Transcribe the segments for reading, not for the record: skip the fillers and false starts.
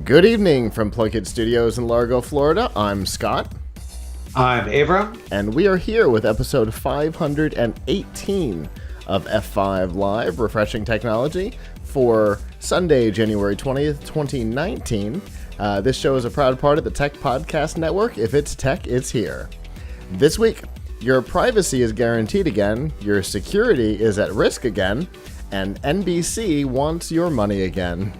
Good evening from PLUGHITZ Studios in Largo, Florida. I'm Scott. I'm Avram. And we are here with episode 518 of F5 Live, Refreshing Technology, for Sunday, January 20th, 2019. This show is a proud part of the Tech Podcast Network. If it's tech, it's here. This week, your privacy is guaranteed again, your security is at risk again, and NBC wants your money again.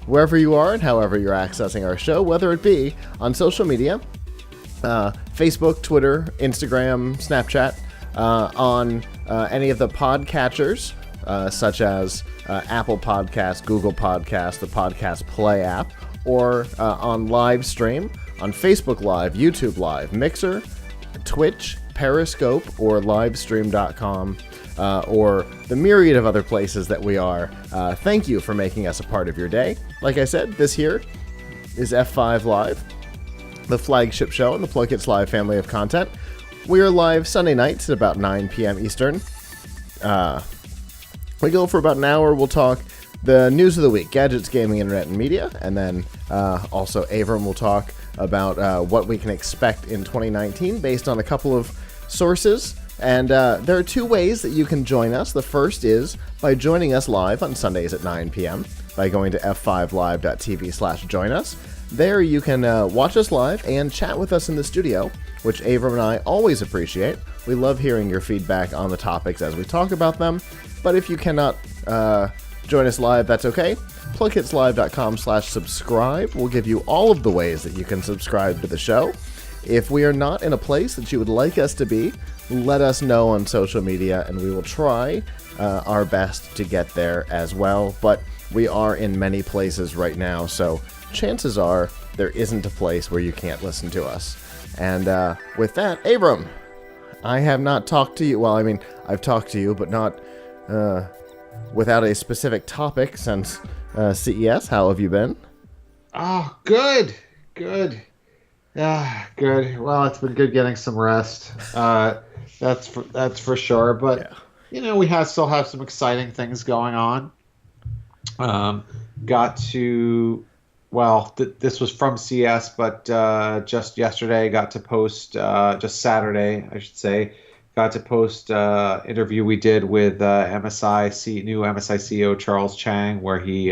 Wherever you are and however you're accessing our show, whether it be on social media, Facebook, Twitter, Instagram, Snapchat, on any of the podcatchers, such as Apple Podcasts, Google Podcasts, the Podcast Play app, or on live stream, on Facebook Live, YouTube Live, Mixer, Twitch, Periscope, or livestream.com, or the myriad of other places that we are. Thank you for making us a part of your day. Like I said, this here is F5 Live, the flagship show in the PLUGHITZ Live family of content. We are live Sunday nights at about 9 p.m. Eastern. We go for about an hour. We'll talk the news of the week, gadgets, gaming, internet, and media. And then also Avram will talk about what we can expect in 2019 based on a couple of sources. And there are two ways that you can join us. The first is by joining us live on Sundays at 9 p.m. by going to f5live.tv/join us. There you can watch us live and chat with us in the studio, which Avram and I always appreciate. We love hearing your feedback on the topics as we talk about them. But if you cannot join us live, that's okay. PLUGHITZlive.com/subscribe will give you all of the ways that you can subscribe to the show. If we are not in a place that you would like us to be, let us know on social media, and we will try our best to get there as well. But we are in many places right now, so chances are there isn't a place where you can't listen to us. And with that, Avram, I have not talked to you. Well, I mean, I've talked to you, but not without a specific topic since CES. How have you been? Oh, good. Good. Well, it's been good getting some rest. That's for sure. But yeah. You know, we still have some exciting things going on. This was from CS, but just yesterday got to post, just Saturday, I should say, got to post interview we did with new MSI CEO Charles Chang, where he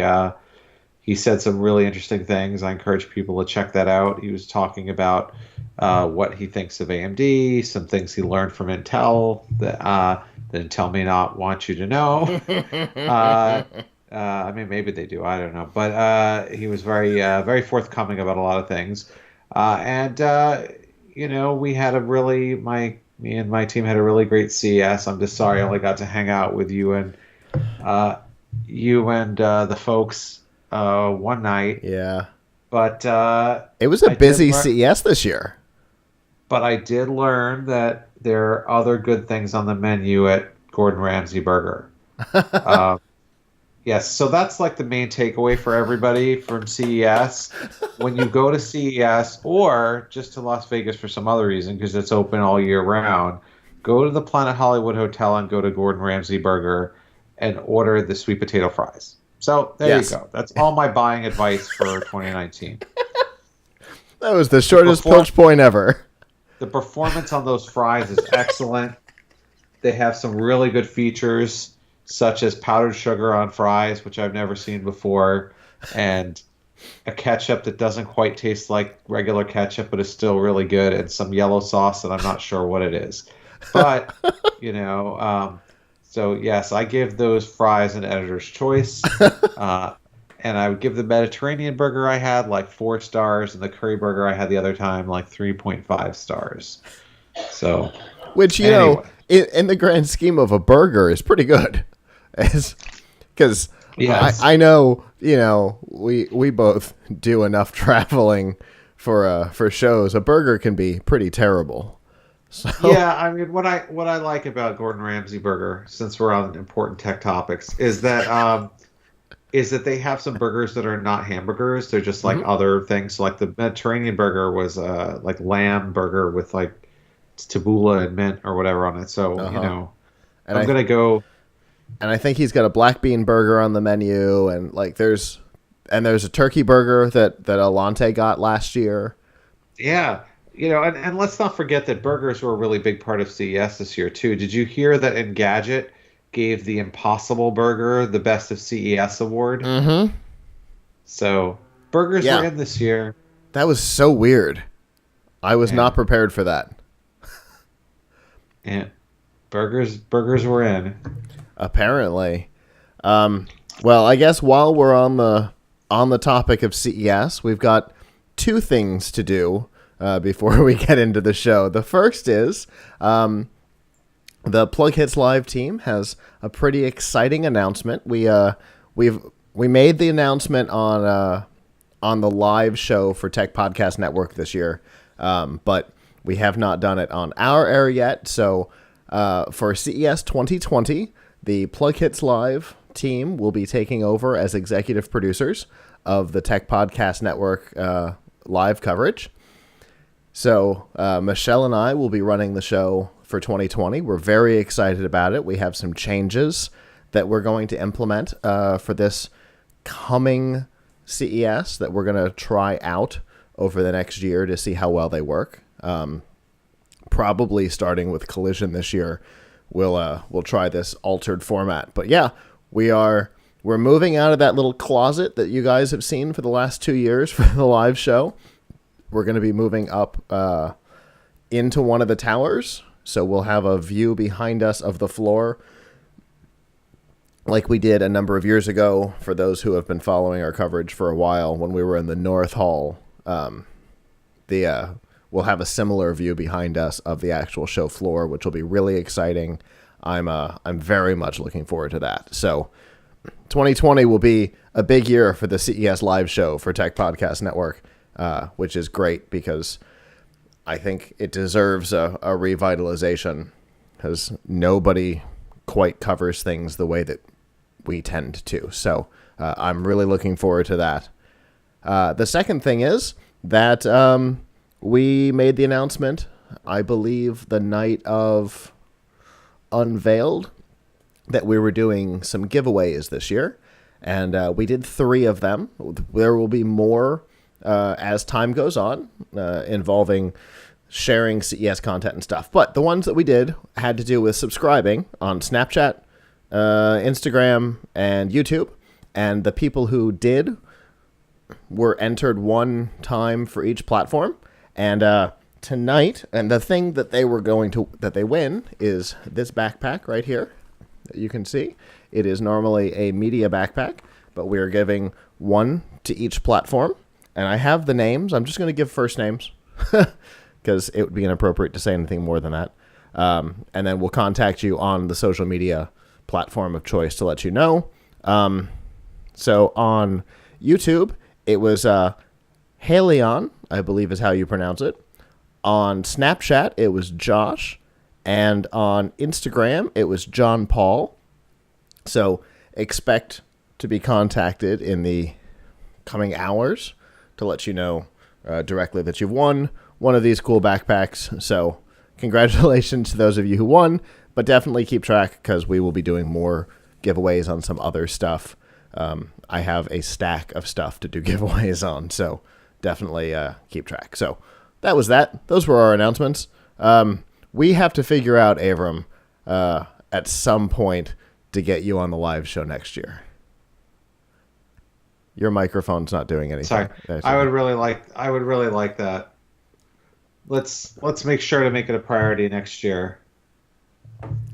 said some really interesting things. I encourage people to check that out. He was talking about what he thinks of AMD, some things he learned from Intel that Intel may not want you to know. I mean, maybe they do. I don't know. But he was very forthcoming about a lot of things. You know, me and my team had a really great CES. I'm just sorry I only got to hang out with you and the folks one night. Yeah. But it was a busy CES this year. But I did learn that there are other good things on the menu at Gordon Ramsay Burger. Yes, so that's like the main takeaway for everybody from CES. When you go to CES or just to Las Vegas for some other reason, because it's open all year round, go to the Planet Hollywood Hotel and go to Gordon Ramsay Burger and order the sweet potato fries. So there you go. That's all my buying advice for 2019. That was the shortest pilch point ever. The performance on those fries is excellent. They have some really good features, such as powdered sugar on fries, which I've never seen before, and a ketchup that doesn't quite taste like regular ketchup, but is still really good, and some yellow sauce that I'm not sure what it is. But, you know, so yes, I give those fries an editor's choice. And I would give the Mediterranean burger I had like 4 stars, and the curry burger I had the other time like 3.5 stars. So, which, you know, in the grand scheme of a burger is pretty good. Because yes. I know, you know, we both do enough traveling for shows. A burger can be pretty terrible. So. Yeah, I mean, what I like about Gordon Ramsay Burger, since we're on important tech topics, is that they have some burgers that are not hamburgers. They're just like other things. So like the Mediterranean burger was like lamb burger with like tabbouleh and mint or whatever on it. So you know, and I'm gonna go. And I think he's got a black bean burger on the menu, and like there's And there's a turkey burger that Alante got last year. Yeah. And let's not forget that burgers were a really big part of CES this year too. Did you hear that Engadget gave the Impossible Burger the Best of CES award? Mm-hmm. So burgers were in this year. That was so weird. I was not prepared for that. Yeah, burgers were in. Apparently. Well, I guess while we're on the topic of CES, we've got two things to do before we get into the show. The first is the PLUGHITZ Live team has a pretty exciting announcement. We made the announcement on the live show for Tech Podcast Network this year, but we have not done it on our air yet. So for CES 2020, the PLUGHITZ Live team will be taking over as executive producers of the Tech Podcast Network live coverage. So Michelle and I will be running the show for 2020. We're very excited about it. We have some changes that we're going to implement for this coming CES that we're going to try out over the next year to see how well they work. Probably starting with Collision this year, we'll try this altered format. But yeah, we're moving out of that little closet that you guys have seen for the last 2 years for the live show. We're going to be moving up into one of the towers, so we'll have a view behind us of the floor like we did a number of years ago. For those who have been following our coverage for a while, when we were in the North Hall, we'll have a similar view behind us of the actual show floor, which will be really exciting. I'm very much looking forward to that. So 2020 will be a big year for the CES live show for Tech Podcast Network, which is great because I think it deserves a revitalization, because nobody quite covers things the way that we tend to. So I'm really looking forward to that. The second thing is that we made the announcement, I believe, the night of Unveiled, that we were doing some giveaways this year. And we did 3 of them. There will be more as time goes on, involving sharing CES content and stuff. But the ones that we did had to do with subscribing on Snapchat, Instagram, and YouTube. And the people who did were entered one time for each platform. And tonight, and the thing that they win is this backpack right here that you can see. It is normally a media backpack, but we are giving one to each platform. And I have the names. I'm just going to give first names because it would be inappropriate to say anything more than that. And then we'll contact you on the social media platform of choice to let you know. So on YouTube, it was Haleon, I believe is how you pronounce it. On Snapchat, it was Josh. And on Instagram, it was John Paul. So expect to be contacted in the coming hours to let you know directly that you've won one of these cool backpacks. So congratulations to those of you who won, but definitely keep track because we will be doing more giveaways on some other stuff. I have a stack of stuff to do giveaways on, so definitely keep track. So that was that. Those were our announcements. We have to figure out, Avram, at some point to get you on the live show next year. Your microphone's not doing anything. Sorry. I would really like that. Let's make sure to make it a priority next year.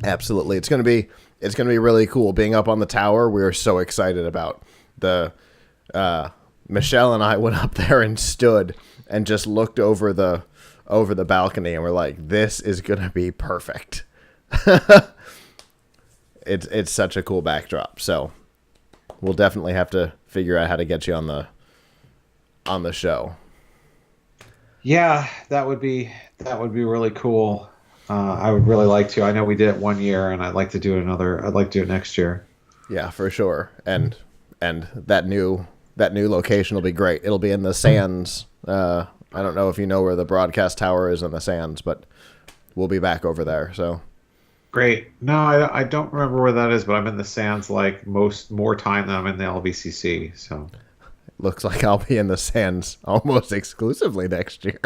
Absolutely. It's going to be really cool being up on the tower. We are so excited about the Michelle and I went up there and stood and just looked over the balcony, and we're like, this is going to be perfect. It's such a cool backdrop. So we'll definitely have to figure out how to get you on the show. Yeah, that would be really cool. I would really like to. I know we did it one year, and I'd like to do it another. I'd like to do it next year. Yeah, for sure. And that new location will be great. It'll be in the Sands. I don't know if you know where the broadcast tower is in the Sands, but we'll be back over there. So great. No, I don't remember where that is, but I'm in the Sands like more time than I'm in the LVCC. So looks like I'll be in the sands almost exclusively next year.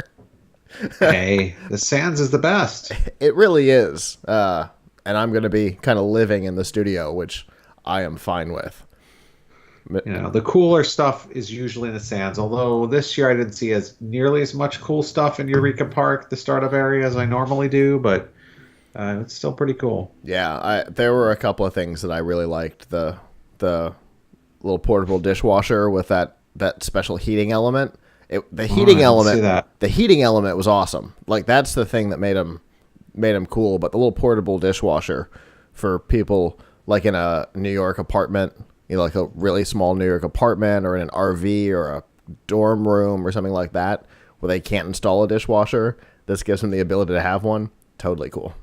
Hey, the sands is the best. It really is. And I'm going to be kind of living in the studio, which I am fine with. The cooler stuff is usually in the sands, although this year I didn't see nearly as much cool stuff in Eureka Park, the startup area, as I normally do, but it's still pretty cool. Yeah, there were a couple of things that I really liked. The little portable dishwasher with that special heating element. The heating element was awesome. Like, that's the thing that made him cool. But the little portable dishwasher for people like in a New York apartment, like a really small New York apartment, or in an RV or a dorm room or something like that, where they can't install a dishwasher, this gives them the ability to have one. Totally cool.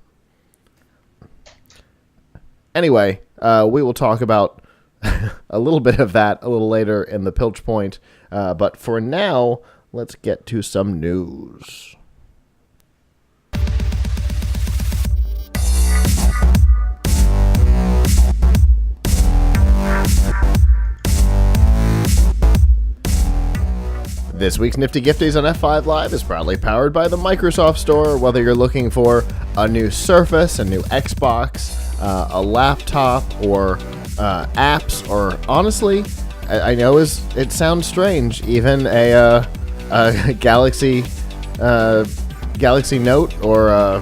Anyway, we will talk about a little bit of that a little later in the Pilch Point. But for now, let's get to some news. This week's Nifty Gifties on F5 Live is proudly powered by the Microsoft Store. Whether you're looking for a new Surface, a new Xbox, a laptop, or apps, or honestly, I know it sounds strange, even a Galaxy Note or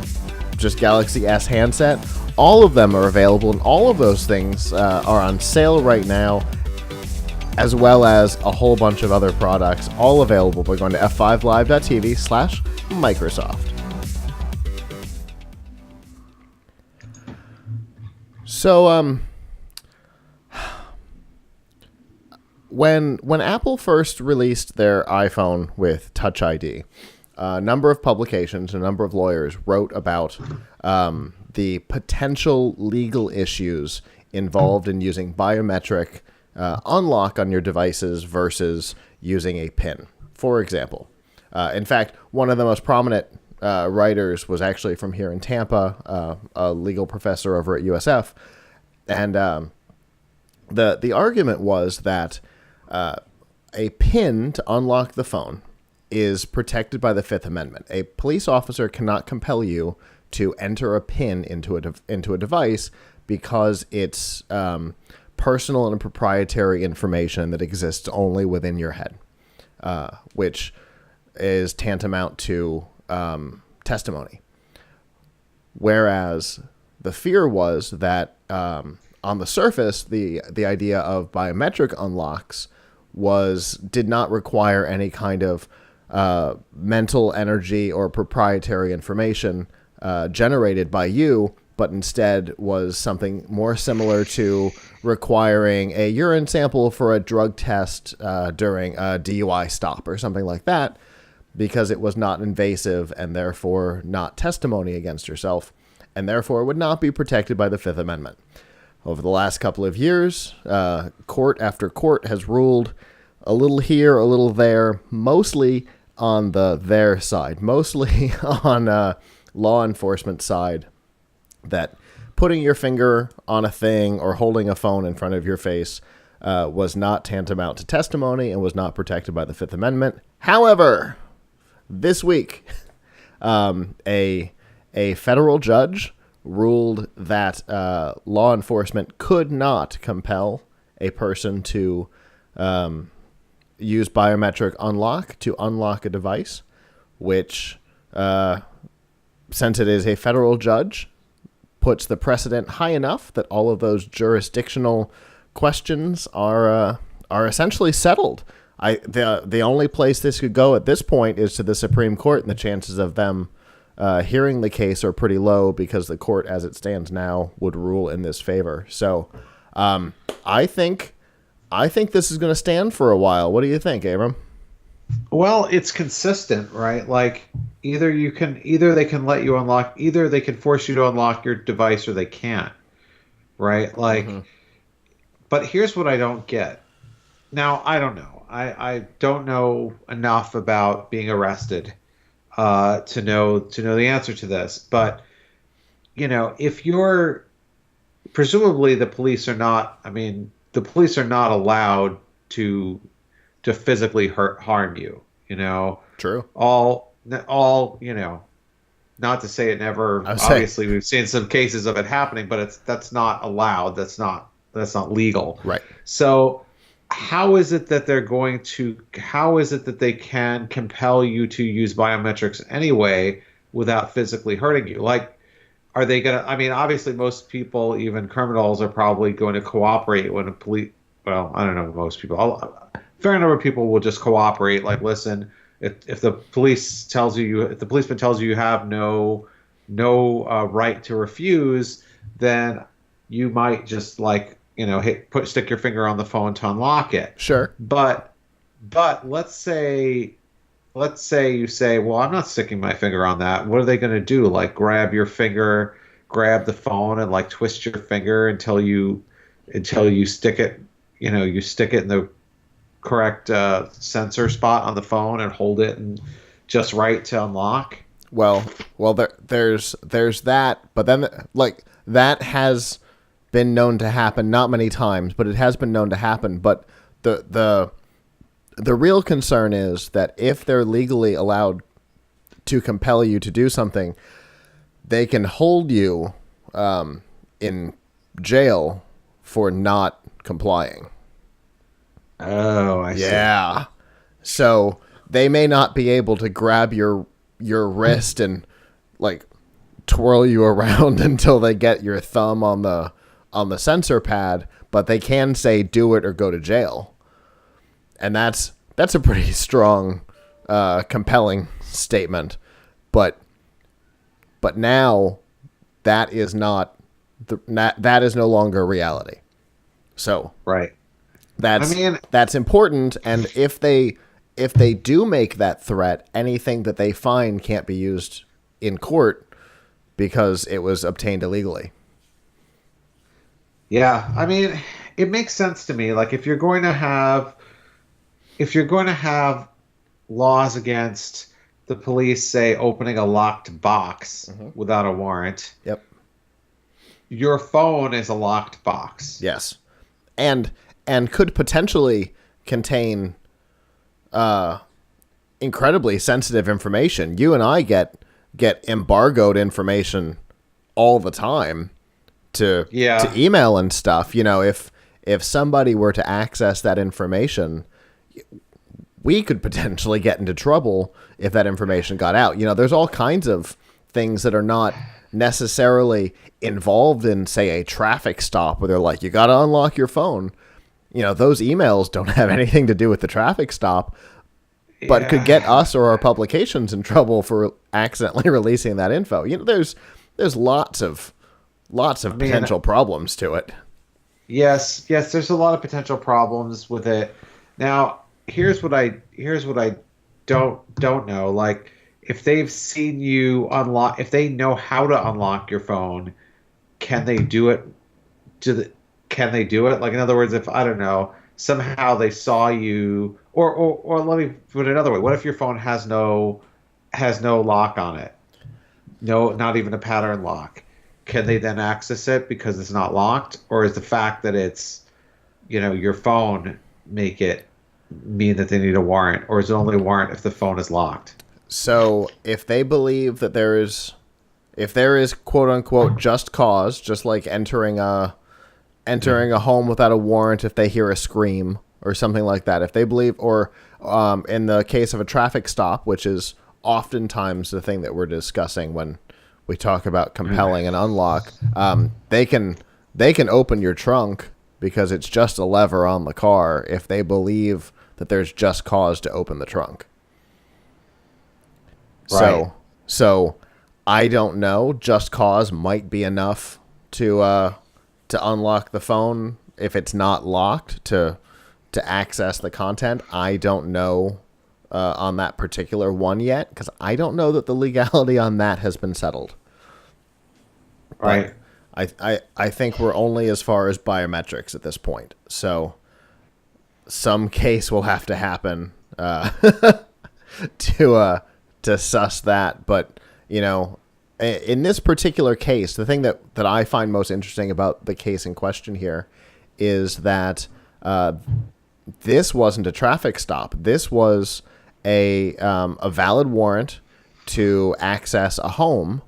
just Galaxy S handset, all of them are available, and all of those things are on sale right now, as well as a whole bunch of other products, all available by going to f5live.tv/Microsoft. So, when Apple first released their iPhone with Touch ID, a number of publications, a number of lawyers wrote about the potential legal issues involved in using biometric unlock on your devices versus using a PIN, for example. In fact, one of the most prominent writers was actually from here in Tampa, a legal professor over at USF, and the argument was that a PIN to unlock the phone is protected by the Fifth Amendment. A police officer cannot compel you to enter a PIN into a device because it's personal and proprietary information that exists only within your head, which is tantamount to testimony. Whereas the fear was that on the surface, the idea of biometric unlocks did not require any kind of mental energy or proprietary information generated by you, but instead was something more similar to requiring a urine sample for a drug test during a DUI stop or something like that, because it was not invasive and therefore not testimony against yourself, and therefore would not be protected by the Fifth Amendment. Over the last couple of years, court after court has ruled a little here, a little there, mostly on their side, mostly on law enforcement side, that putting your finger on a thing or holding a phone in front of your face was not tantamount to testimony and was not protected by the Fifth Amendment. However, this week, a federal judge ruled that law enforcement could not compel a person to use biometric unlock to unlock a device, which, since it is a federal judge, puts the precedent high enough that all of those jurisdictional questions are essentially settled. The only place this could go at this point is to the Supreme Court, and the chances of them hearing the case are pretty low because the court, as it stands now, would rule in this favor. So, I think this is going to stand for a while. What do you think, Avram? Well, it's consistent, right? Like either they can let you unlock, either they can force you to unlock your device, or they can't, right? Like, But here's what I don't get. Now, I don't know. I don't know enough about being arrested to know the answer to this. But if you're presumably the police are not allowed to to physically harm you. True. All not to say it never. Obviously, we've seen some cases of it happening, but that's not allowed. That's not legal. Right. So how is it that they can compel you to use biometrics anyway without physically hurting you? Like, are they going to, I mean, obviously most people, even criminals, are probably going to cooperate when well, I don't know, most people, a fair number of people will just cooperate. Like, listen, if the policeman tells you you have no right to refuse, then you might just stick your finger on the phone to unlock it. Sure. But let's say you say, well, I'm not sticking my finger on that. What are they going to do? Like, grab your finger, grab the phone, and like twist your finger until you stick it. You stick it in the correct sensor spot on the phone and hold it and just right to unlock. Well, there's that, but then like that has been known to happen, not many times, but it has been known to happen. But the real concern is that if they're legally allowed to compel you to do something, they can hold you in jail for not complying. Oh, I see. Yeah. So they may not be able to grab your wrist and like twirl you around until they get your thumb on the sensor pad, but they can say do it or go to jail. And that's a pretty strong, compelling statement. But now that is that is no longer reality. So right. That's important. And if they do make that threat, anything that they find can't be used in court because it was obtained illegally. Yeah, I mean, it makes sense to me. Like, if you're going to have laws against the police, say, opening a locked box without a warrant. Yep. Your phone is a locked box. Yes. And could potentially contain incredibly sensitive information. You and I get embargoed information all the time to email and stuff. If somebody were to access that information, we could potentially get into trouble if that information got out. There's all kinds of things that are not necessarily involved in, say, a traffic stop where they're like, you got to unlock your phone. Those emails don't have anything to do with the traffic stop, but could get us or our publications in trouble for accidentally releasing that info. There's lots of potential problems to it. Yes, there's a lot of potential problems with it. Now, here's what I don't know. Like, if they've seen you unlock, if they know how to unlock your phone, can they do it? Can they do it? Like, in other words, if, I don't know, somehow they saw you, or let me put it another way. What if your phone has no lock on it? No, not even a pattern lock. Can they then access it because it's not locked? Or is the fact that it's, your phone make it mean that they need a warrant? Or is it only a warrant if the phone is locked? So if they believe that there is quote unquote just cause, just like entering a home without a warrant, if they hear a scream or something like that, if they believe, or in the case of a traffic stop, which is oftentimes the thing that we're discussing when we talk about compelling an unlock, they can open your trunk because it's just a lever on the car if they believe that there's just cause to open the trunk. Right. So I don't know. Just cause might be enough to unlock the phone if it's not locked to access the content. I don't know on that particular one yet because I don't know that the legality on that has been settled. Right. But I think we're only as far as biometrics at this point. So some case will have to happen to suss that. But, in this particular case, the thing that I find most interesting about the case in question here is that this wasn't a traffic stop. This was a valid warrant to access a home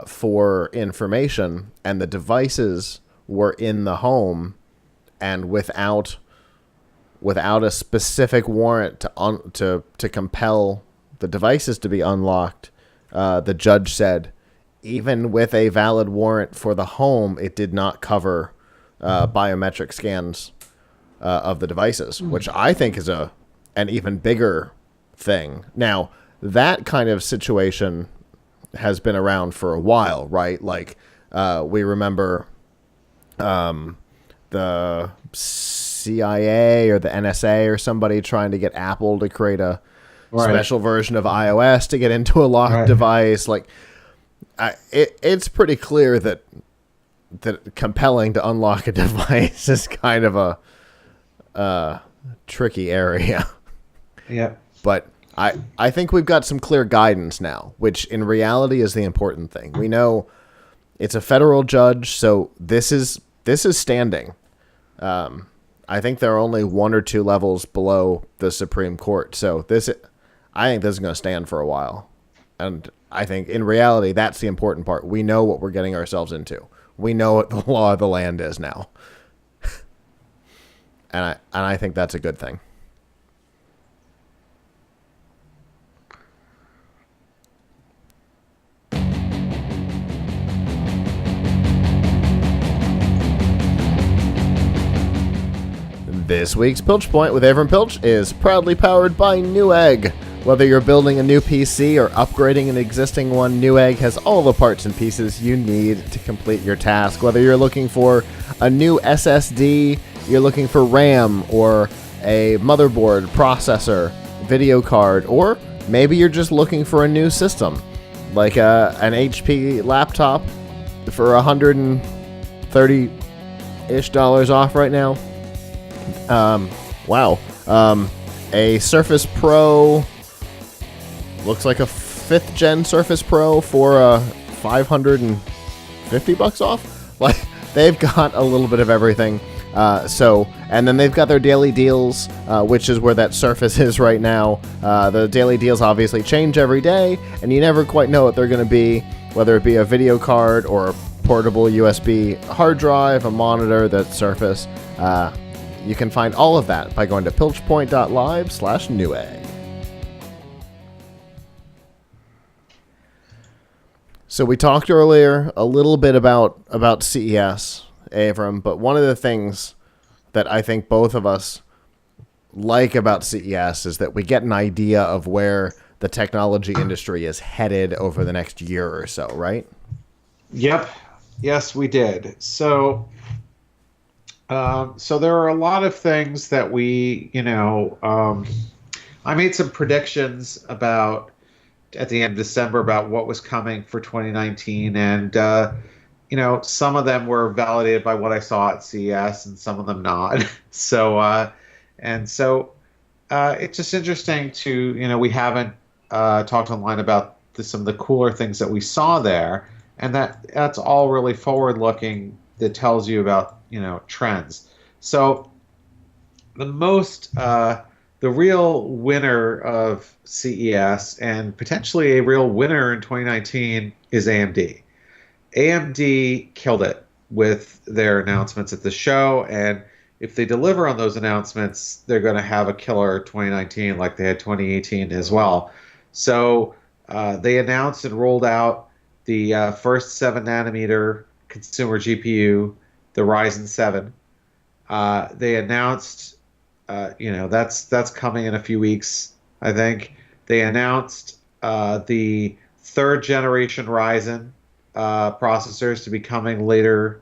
for information, and the devices were in the home, and without a specific warrant to compel the devices to be unlocked, the judge said, even with a valid warrant for the home, it did not cover biometric scans of the devices, which I think is an even bigger thing. Now, that kind of situation has been around for a while, right? Like, we remember the CIA or the NSA or somebody trying to get Apple to create a special version of iOS to get into a locked device. Like, it's pretty clear that compelling to unlock a device is kind of a tricky area. Yeah. But I think we've got some clear guidance now, which in reality is the important thing. We know it's a federal judge, so this is standing. I think there are only 1 or 2 levels below the Supreme Court, so I think this is going to stand for a while. And I think in reality, that's the important part. We know what we're getting ourselves into. We know what the law of the land is now. and I think that's a good thing. This week's Pilch Point with Avram Pilch is proudly powered by Newegg. Whether you're building a new PC or upgrading an existing one, Newegg has all the parts and pieces you need to complete your task. Whether you're looking for a new SSD, you're looking for RAM or a motherboard, processor, video card, or maybe you're just looking for a new system, like an HP laptop for $130-ish off right now. A Surface Pro, looks like a 5th gen Surface Pro for $550 off. Like, they've got a little bit of everything. And then they've got their daily deals, which is where that Surface is right now. The daily deals obviously change every day, and you never quite know what they're going to be, whether it be a video card or a portable USB hard drive, a monitor, that Surface. You can find all of that by going to pilchpoint.live/Newegg. So we talked earlier a little bit about CES, Avram, but one of the things that I think both of us like about CES is that we get an idea of where the technology industry is headed over the next year or so, right? Yep. Yes, we did. So there are a lot of things that I made some predictions about at the end of December about what was coming for 2019, and some of them were validated by what I saw at CES, and some of them not. So it's just interesting to we haven't talked online about some of the cooler things that we saw there, and that's all really forward looking. That tells you about trends. So the real winner of CES and potentially a real winner in 2019 is AMD. AMD killed it with their announcements at the show, and if they deliver on those announcements, they're going to have a killer 2019 like they had 2018 as well. So they announced and rolled out the first 7-nanometer consumer GPU, the Ryzen 7. They announced, that's coming in a few weeks, I think. They announced the 3rd generation Ryzen processors to be coming later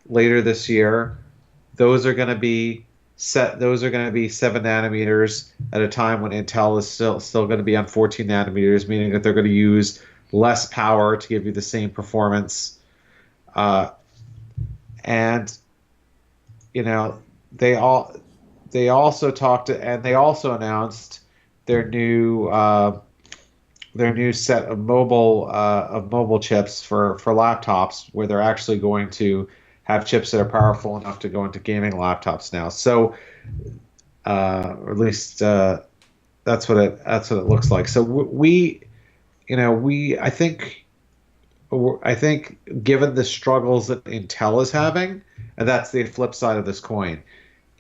this year. Those are going to be 7 nanometers at a time when Intel is still going to be on 14 nanometers, meaning that they're going to use less power to give you the same performance. They also announced their new set of mobile chips for laptops, where they're actually going to have chips that are powerful enough to go into gaming laptops now. So or at least that's what it looks like. So we, I think given the struggles that Intel is having, and that's the flip side of this coin,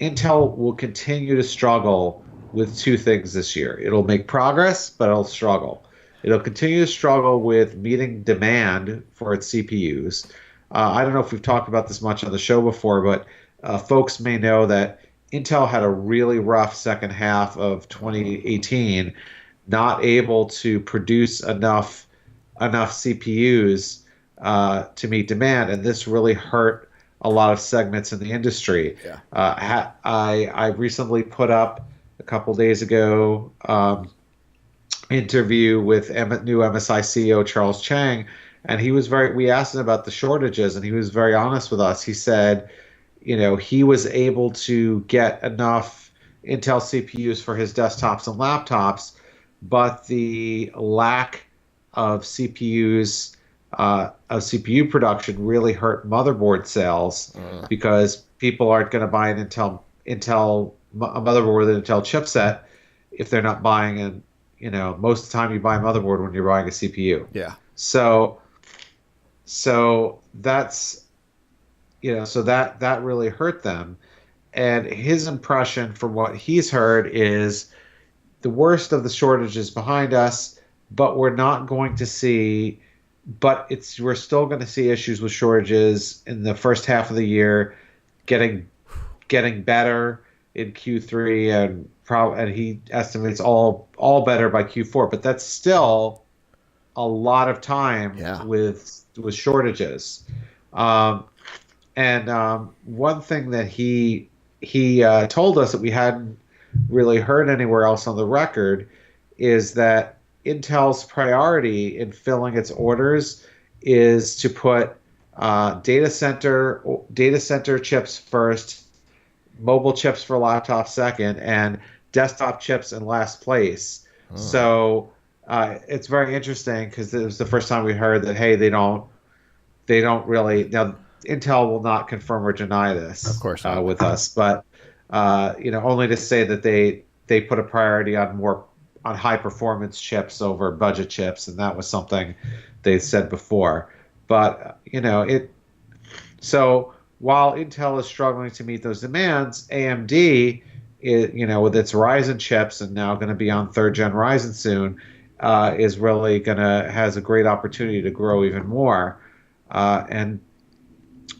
Intel will continue to struggle with two things this year. It'll make progress, but it'll struggle. It'll continue to struggle with meeting demand for its CPUs. I don't know if we've talked about this much on the show before, but folks may know that Intel had a really rough second half of 2018, not able to produce enough CPUs to meet demand, and this really hurt a lot of segments in the industry. Yeah. I recently put up a couple days ago interview with new MSI CEO Charles Chang, and we asked him about the shortages, and he was very honest with us. He said, he was able to get enough Intel CPUs for his desktops and laptops, but the lack of CPUs of CPU production really hurt motherboard sales because people aren't going to buy an Intel a motherboard with an Intel chipset if they're not buying an most of the time you buy a motherboard when you're buying a CPU. Yeah. So that's so that really hurt them. And his impression from what he's heard is the worst of the shortages behind us, but we're still going to see issues with shortages in the first half of the year, getting better in Q3, and he estimates all better by Q4. But that's still a lot of time with shortages. And one thing that he told us that we hadn't really heard anywhere else on the record is that Intel's priority in filling its orders is to put data center chips first, mobile chips for laptops second, and desktop chips in last place. So it's very interesting because it was the first time we heard that, hey, they don't really. Now Intel will not confirm or deny this, of course, with us, but only to say that they put a priority on high performance chips over budget chips, and that was something they said before. But so while Intel is struggling to meet those demands, AMD, with its Ryzen chips and now going to be on third gen Ryzen soon, is really has a great opportunity to grow even more. And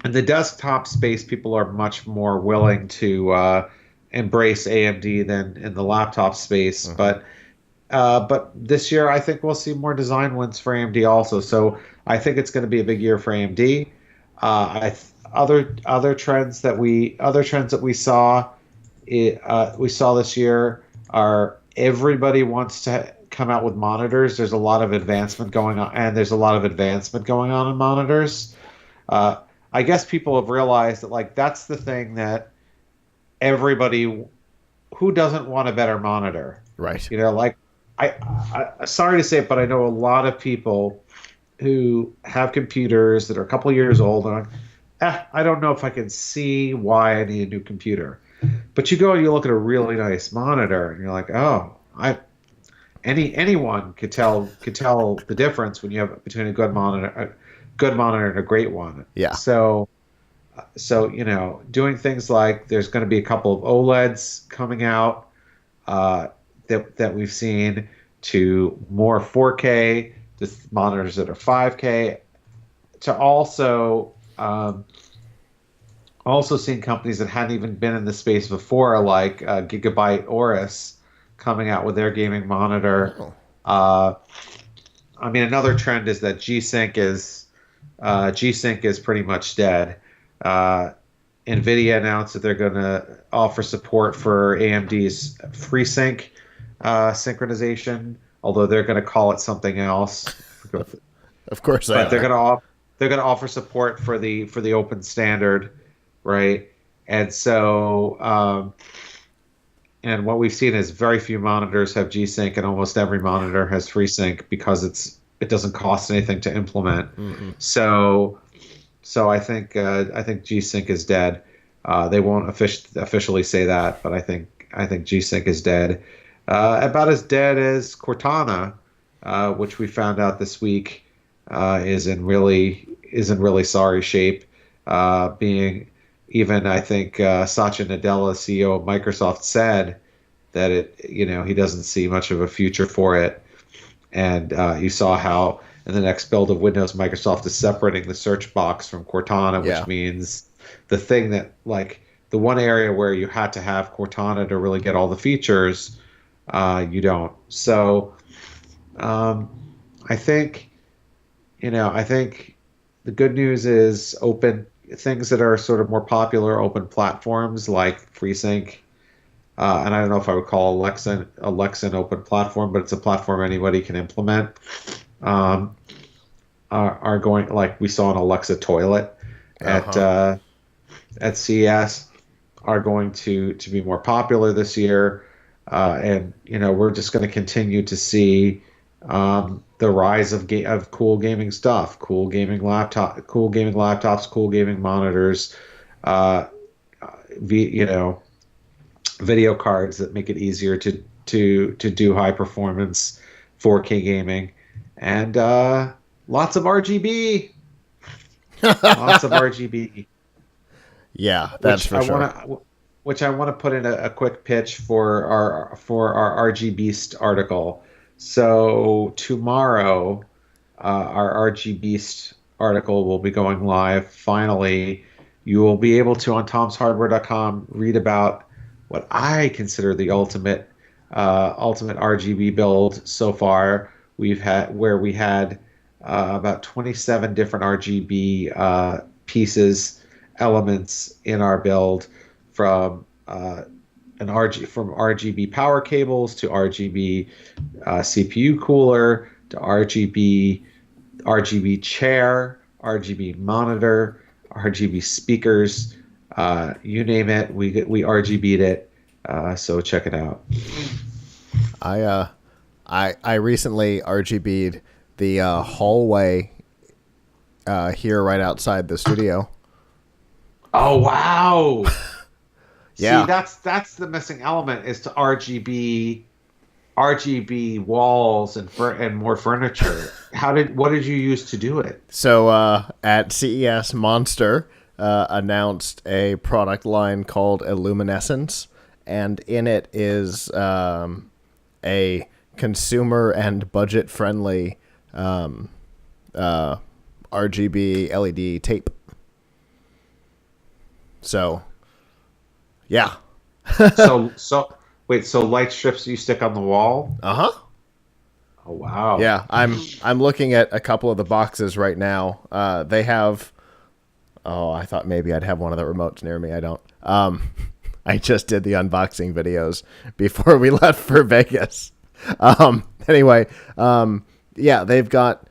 in the desktop space, people are much more willing to embrace AMD than in the laptop space. But this year, I think we'll see more design wins for AMD also. So I think it's going to be a big year for AMD. Other trends that we saw this year are everybody wants to come out with monitors. There's a lot of advancement going on, in monitors. I guess people have realized that that's the thing that everybody who doesn't want a better monitor, right? I sorry to say it, but I know a lot of people who have computers that are a couple years old and I don't know if I can see why I need a new computer. But you go and you look at a really nice monitor and you're like, oh, anyone could tell the difference when you have between a good monitor and a great one. Yeah. So doing things like there's going to be a couple of OLEDs coming out that we've seen, to more 4K, to monitors that are 5K, to also seeing companies that hadn't even been in the space before, like Gigabyte Aorus, coming out with their gaming monitor. Another trend is that G-Sync is pretty much dead. NVIDIA announced that they're going to offer support for AMD's FreeSync synchronization, although they're going to call it something else. Of course, but they're going to offer support for the open standard, right? And so, and what we've seen is very few monitors have G-Sync, and almost every monitor has FreeSync because it doesn't cost anything to implement. Mm-hmm. So I think G-Sync is dead. They won't officially say that, but I think think G-Sync is dead. About as dead as Cortana, which we found out this week is in really sorry shape. Being even, I think Satya Nadella, CEO of Microsoft, said that he doesn't see much of a future for it. And you saw how in the next build of Windows, Microsoft is separating the search box from Cortana, which means the thing that, like, the one area where you had to have Cortana to really get all the features, you don't. So I think the good news is open things that are sort of more popular, open platforms like FreeSync. And I don't know if I would call Alexa an open platform, but it's a platform anybody can implement. Are going, like we saw an Alexa toilet at CES, are going to be more popular this year, and we're just going to continue to see the rise of cool gaming stuff, cool gaming laptops, cool gaming monitors, video cards that make it easier to do high performance 4K gaming, and lots of RGB. Lots of RGB. Yeah, that's for sure. Which I want to put in a quick pitch for our RG Beast article. So tomorrow, our RG Beast article will be going live. Finally, you will be able to, on tomshardware.com, read about what I consider the ultimate RGB build so far. We had about 27 different RGB pieces, elements in our build, from RGB power cables to RGB CPU cooler to RGB chair, RGB monitor, RGB speakers, you name it, we RGB'd it. So check it out. I recently RGB'd the hallway here right outside the studio. Oh wow! Yeah. See, that's the missing element, is to RGB walls and more furniture. What did you use to do it? So at CES, Monster announced a product line called Illuminescence, and in it is a consumer and budget friendly RGB LED tape. So, yeah. so wait, so light strips you stick on the wall? Uh-huh. Oh wow. Yeah, I'm looking at a couple of the boxes right now. They have, I thought maybe I'd have one of the remotes near me. I don't. I just did the unboxing videos before we left for Vegas. Anyway, yeah, they've got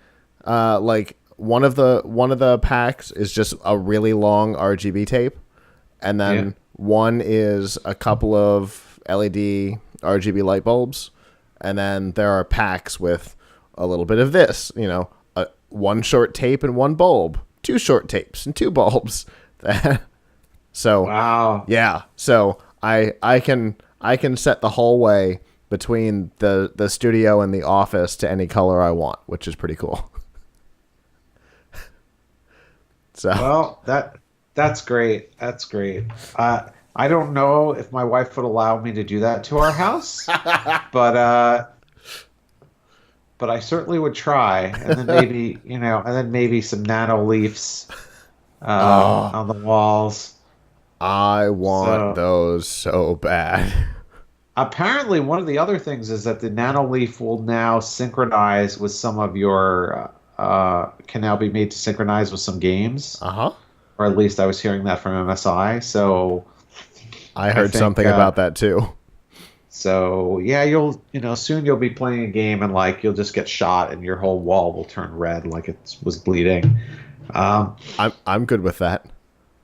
like one of the packs is just a really long RGB tape, and then one is a couple of LED RGB light bulbs, and then there are packs with a little bit of this, one short tape and one bulb, two short tapes and two bulbs. So wow. Yeah, so I can set the hallway between the studio and the office to any color I want, which is pretty cool. So well, that's great. That's great. I don't know if my wife would allow me to do that to our house, but I certainly would try. And then maybe some nano leaves on the walls. I want those so bad. Apparently, one of the other things is that the nano leaf will now synchronize with some of your can now be made to synchronize with some games. Or at least I was hearing that from MSI. So I heard something about that too. So yeah, soon you'll be playing a game and you'll just get shot and your whole wall will turn red like it was bleeding. I'm good with that.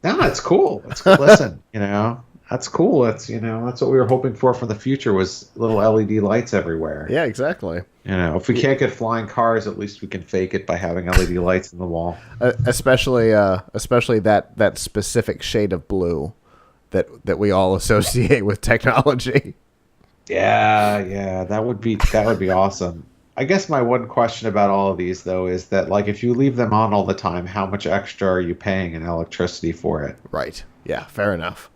No, it's cool. It's cool. Listen, that's cool. That's that's what we were hoping for the future, was little LED lights everywhere. Yeah, exactly. If we can't get flying cars, at least we can fake it by having LED lights in the wall. Especially that specific shade of blue that we all associate with technology. Yeah, that would be awesome. I guess my one question about all of these though is that like if you leave them on all the time, how much extra are you paying in electricity for it? Right. Yeah, fair enough.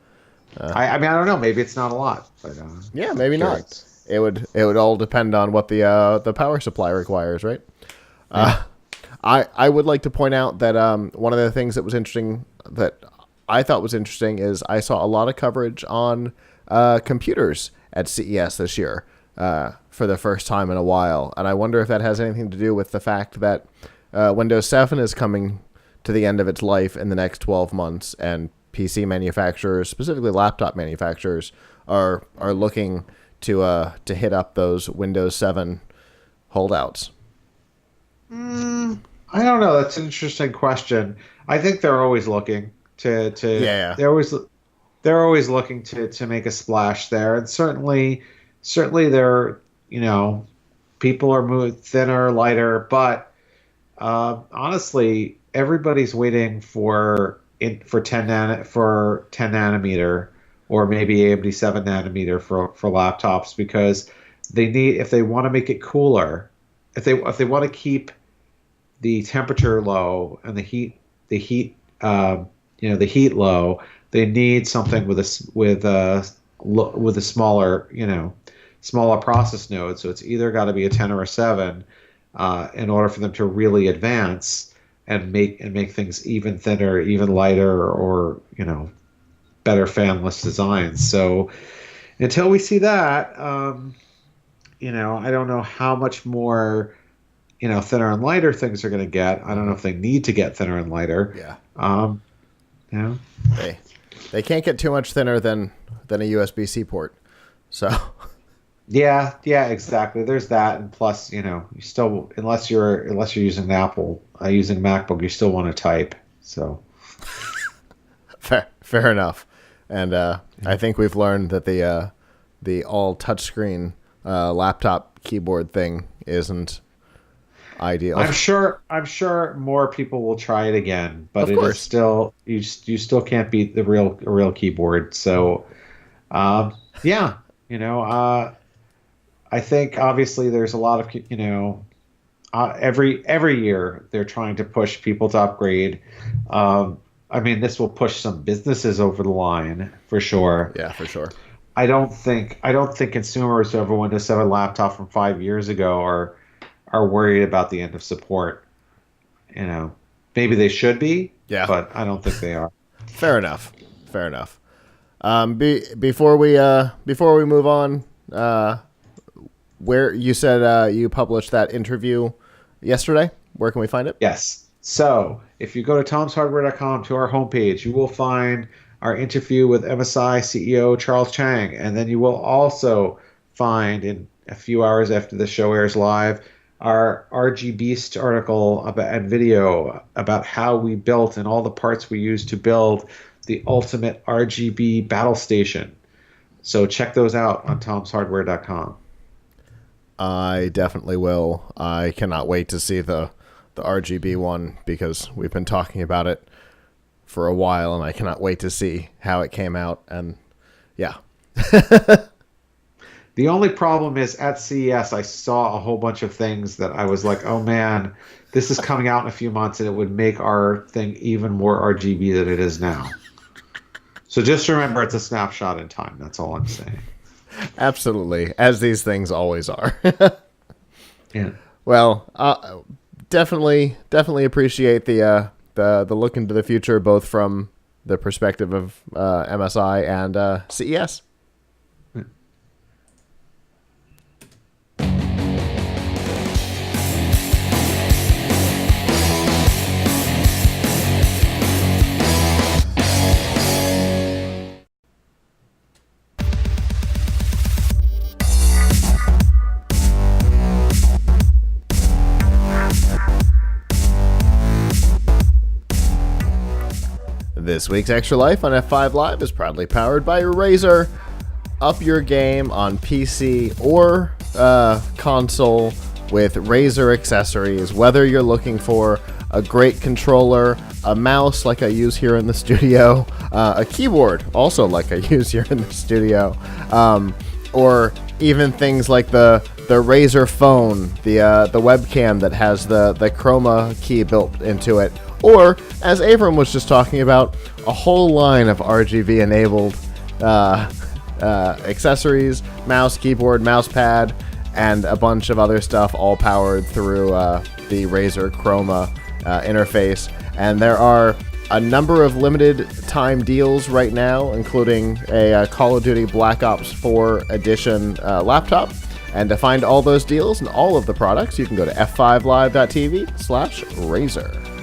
I mean I don't know, maybe it's not a lot, but yeah, maybe not. It would all depend on what the power supply requires, right? Yeah. I would like to point out that one of the things that was interesting that I thought was interesting is I saw a lot of coverage on computers at CES this year for the first time in a while. And I wonder if that has anything to do with the fact that Windows 7 is coming to the end of its life in the next 12 months, and PC manufacturers, specifically laptop manufacturers, are looking to hit up those Windows 7 holdouts. I don't know. That's an interesting question. I think they're always looking to Yeah. They're always looking to make a splash there, and certainly they're people are moving thinner, lighter, but honestly, everybody's waiting for 10 nanometer or maybe AMD 7 nanometer for laptops, because they need, if they want to make it cooler, if they want to keep the temperature low and the heat low, they need something with a smaller process node. So it's either got to be a 10 or a 7 in order for them to really advance and make things even thinner, even lighter, or better fanless designs. So until we see that, I don't know how much more thinner and lighter things are going to get. I don't know if they need to get thinner and lighter. Yeah. They can't get too much thinner than a USB-C port. So. Yeah, exactly. There's that, and plus, you still, unless you're using Apple, using MacBook, you still want to type. So. Fair enough. And I think we've learned that the all touchscreen laptop keyboard thing isn't ideal. I'm sure more people will try it again, but it is still, you still can't beat the real keyboard. So, I think obviously there's a lot of every year they're trying to push people to upgrade. I mean, this will push some businesses over the line for sure. Yeah, for sure. I don't think consumers who have a Windows 7 laptop from 5 years ago are worried about the end of support. Maybe they should be. Yeah. But I don't think they are. Fair enough. Before we move on, where you said you published that interview yesterday, where can we find it? Yes. So if you go to tomshardware.com to our homepage, you will find our interview with MSI CEO Charles Chang, and then you will also find, in a few hours after the show airs live, our RGBeast article and video about how we built and all the parts we used to build the ultimate RGB battle station. So check those out on tomshardware.com. I definitely will. I cannot wait to see the RGB one, because we've been talking about it for a while, and I cannot wait to see how it came out. And yeah. The only problem is at CES, I saw a whole bunch of things that I was like, oh man, this is coming out in a few months, and it would make our thing even more RGB than it is now. So just remember, it's a snapshot in time. That's all I'm saying. Absolutely, as these things always are. Yeah. Well, definitely appreciate the look into the future, both from the perspective of MSI and CES. This week's Extra Life on F5 Live is proudly powered by Razer. Up your game on PC or console with Razer accessories. Whether you're looking for a great controller, a mouse like I use here in the studio, a keyboard also like I use here in the studio, or even things like the Razer phone, the webcam that has the chroma key built into it, or, as Avram was just talking about, a whole line of RGB enabled accessories, mouse, keyboard, mouse pad, and a bunch of other stuff, all powered through the Razer Chroma interface. And there are a number of limited time deals right now, including a Call of Duty Black Ops 4 edition laptop. And to find all those deals and all of the products, you can go to f5live.tv/Razer.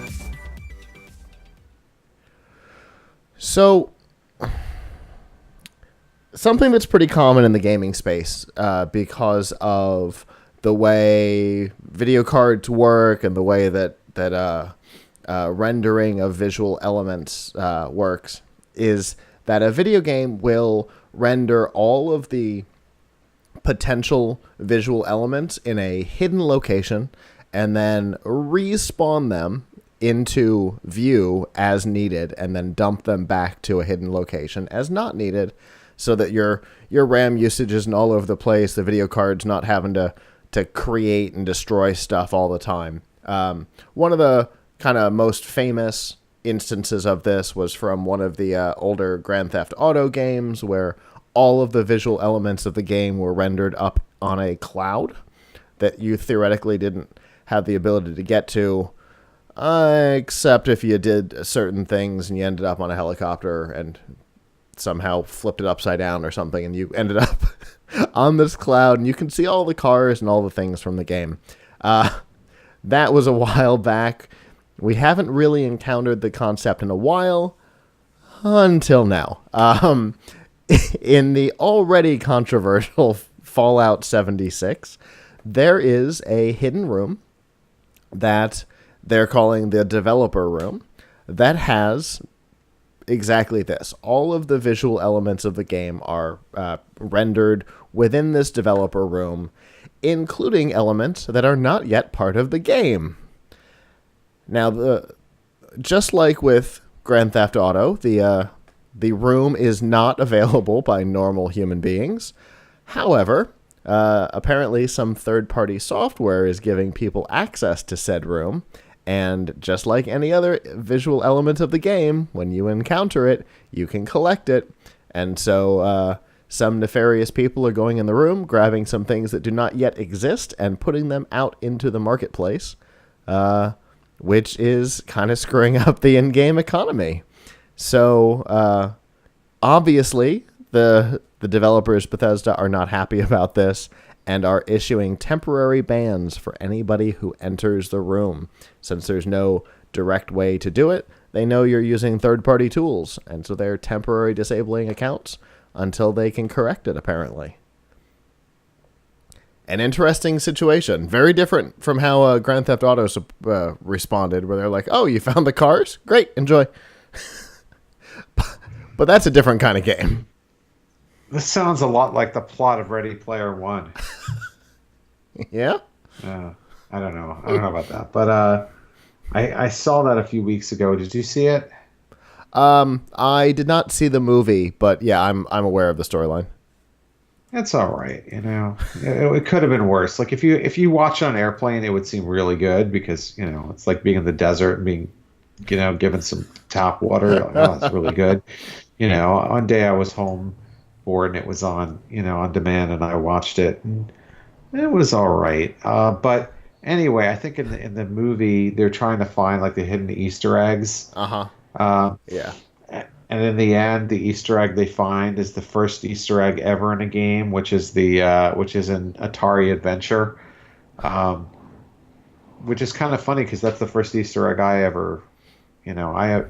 So, something that's pretty common in the gaming space because of the way video cards work and the way that rendering of visual elements works is that a video game will render all of the potential visual elements in a hidden location and then respawn them into view as needed and then dump them back to a hidden location as not needed, so that your RAM usage isn't all over the place, the video card's not having to create and destroy stuff all the time. One of the kind of most famous instances of this was from one of the older Grand Theft Auto games, where all of the visual elements of the game were rendered up on a cloud that you theoretically didn't have the ability to get to, except if you did certain things and you ended up on a helicopter and somehow flipped it upside down or something, and you ended up on this cloud and you can see all the cars and all the things from the game. That was a while back. We haven't really encountered the concept in a while until now. In the already controversial Fallout 76, there is a hidden room that they're calling the developer room that has exactly this. All of the visual elements of the game are rendered within this developer room, including elements that are not yet part of the game. Now, just like with Grand Theft Auto, the room is not available by normal human beings. However, apparently some third-party software is giving people access to said room, and just like any other visual element of the game, when you encounter it, you can collect it. And so some nefarious people are going in the room, grabbing some things that do not yet exist, and putting them out into the marketplace, which is kind of screwing up the in-game economy. So, obviously, the developers, Bethesda, are not happy about this and are issuing temporary bans for anybody who enters the room. Since there's no direct way to do it, they know you're using third-party tools, and so they're temporarily disabling accounts until they can correct it, apparently. An interesting situation. Very different from how Grand Theft Auto responded, where they're like, oh, you found the cars? Great, enjoy. But that's a different kind of game. This sounds a lot like the plot of Ready Player One. Yeah? I don't know. I don't know about that. But I saw that a few weeks ago. Did you see it? I did not see the movie, but yeah, I'm aware of the storyline. It's all right, you know. It could have been worse. Like if you watch it on airplane, it would seem really good because, you know, it's like being in the desert and being, you know, given some tap water. Like, oh, it's really good. You know, one day I was home bored and it was on, you know, on demand, and I watched it and it was all right. But anyway, I think in the movie they're trying to find like the hidden Easter eggs. Yeah. And in the end, the Easter egg they find is the first Easter egg ever in a game, which is an Atari Adventure, which is kind of funny because that's the first Easter egg I ever, you know, I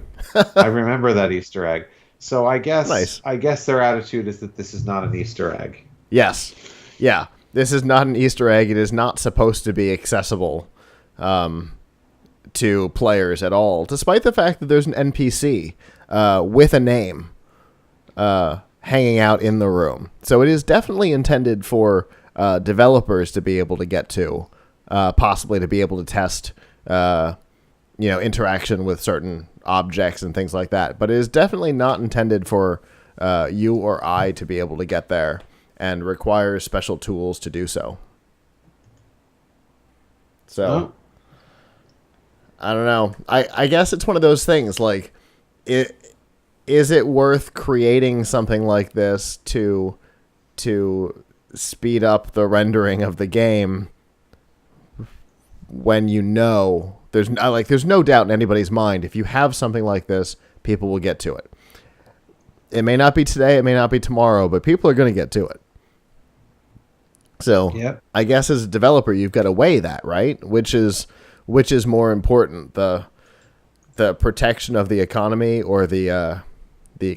remember that Easter egg. So I guess nice. I guess their attitude is that this is not an Easter egg. Yes, yeah, this is not an Easter egg. It is not supposed to be accessible to players at all, despite the fact that there's an NPC with a name hanging out in the room. So it is definitely intended for developers to be able to get to, possibly to be able to test interaction with certain objects and things like that. But it is definitely not intended for you or I to be able to get there, and requires special tools to do so. So, I don't know. I guess it's one of those things, like, is it worth creating something like this to speed up the rendering of the game when there's no doubt in anybody's mind, if you have something like this, people will get to it. It may not be today, it may not be tomorrow, but people are going to get to it. So Yep. I guess as a developer, you've got to weigh that, right? Which is more important, the protection of the economy or the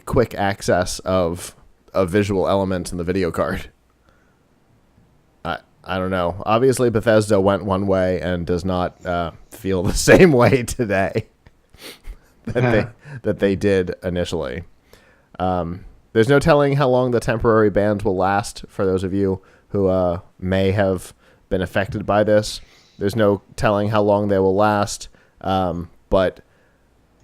quick access of visual elements in the video card? I don't know. Obviously, Bethesda went one way and does not feel the same way today that they did initially. There's no telling how long the temporary bans will last for those of you who may have been affected by this. There's no telling how long they will last. But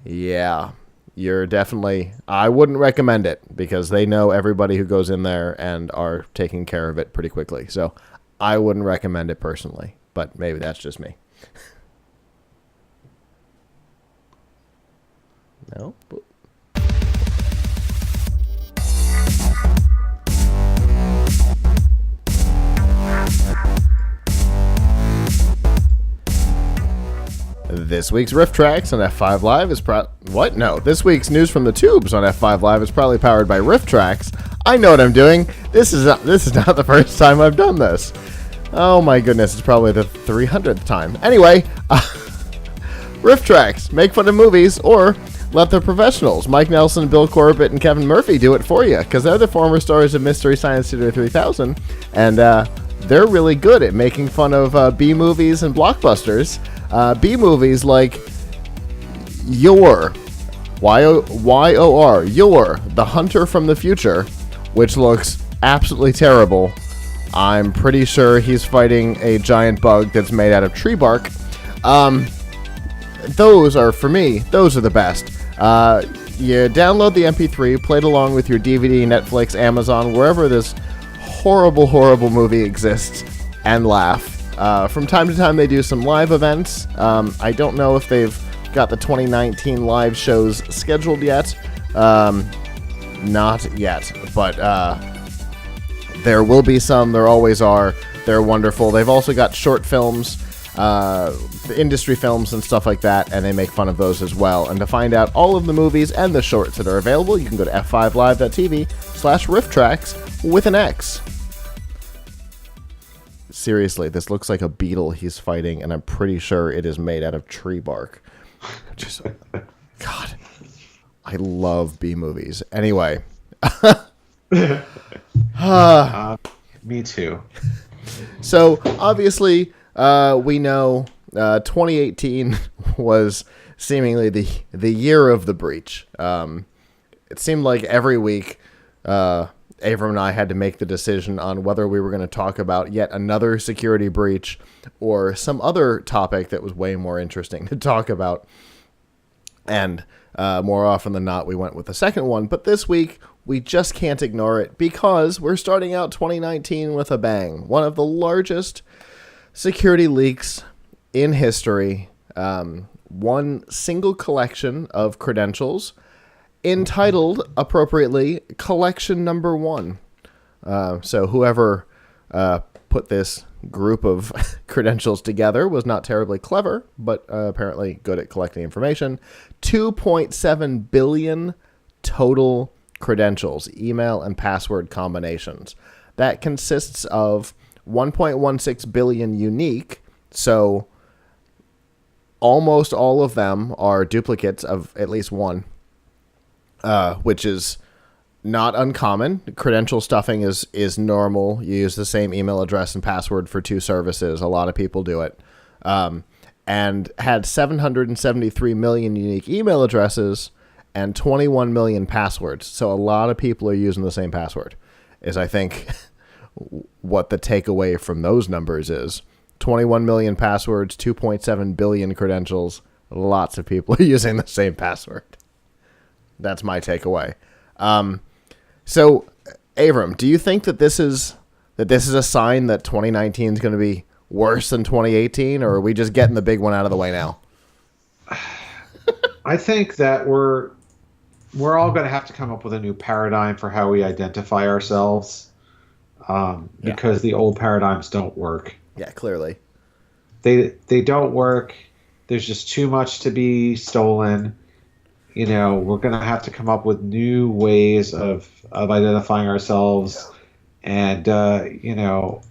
yeah, you're definitely, I wouldn't recommend it because they know everybody who goes in there and are taking care of it pretty quickly. So I wouldn't recommend it personally, but maybe that's just me. No. This week's Riff Tracks on F5 Live is This week's news from the tubes on F5 Live is probably powered by Riff Tracks. I know what I'm doing. This is not the first time I've done this. Oh my goodness, it's probably the 300th time. Anyway, Riff Tracks, make fun of movies, or let the professionals, Mike Nelson, Bill Corbett, and Kevin Murphy, do it for you, because they're the former stars of Mystery Science Theater 3000, and they're really good at making fun of B-movies and blockbusters. B-movies like Yor, Y-O-R, Yor, The Hunter from the Future, which looks absolutely terrible. I'm pretty sure he's fighting a giant bug that's made out of tree bark. Those are, for me, those are the best. You download the MP3, play it along with your DVD, Netflix, Amazon, wherever this horrible, horrible movie exists, and laugh. From time to time, they do some live events. I don't know if they've got the 2019 live shows scheduled yet. Not yet, but there will be some. There always are. They're wonderful. They've also got short films, industry films and stuff like that, and they make fun of those as well. And to find out all of the movies and the shorts that are available, you can go to f5live.tv/rifftracks with an X. Seriously, this looks like a beetle he's fighting, and I'm pretty sure it is made out of tree bark. Just, God, I love B-movies. Anyway. Me too. So, obviously, we know 2018 was seemingly the year of the breach. It seemed like every week, Avram and I had to make the decision on whether we were going to talk about yet another security breach or some other topic that was way more interesting to talk about. And more often than not, we went with the second one. But this week, we just can't ignore it because we're starting out 2019 with a bang. One of the largest security leaks in history. One single collection of credentials entitled, appropriately, Collection Number 1. So whoever put this group of credentials together was not terribly clever, but apparently good at collecting information. 2.7 billion total credentials, email and password combinations. That consists of 1.16 billion unique, so almost all of them are duplicates of at least one, which is not uncommon. Credential stuffing is normal. You use the same email address and password for two services. A lot of people do it. And had 773 million unique email addresses and 21 million passwords. So a lot of people are using the same password, is I think what the takeaway from those numbers is. 21 million passwords, 2.7 billion credentials. Lots of people are using the same password. That's my takeaway. So, Avram, do you think that this is a sign that 2019 is going to be worse than 2018, or are we just getting the big one out of the way now? I think that we're all going to have to come up with a new paradigm for how we identify ourselves, because the old paradigms don't work. Yeah, clearly. They don't work. There's just too much to be stolen. You know, we're going to have to come up with new ways of identifying ourselves, and you know,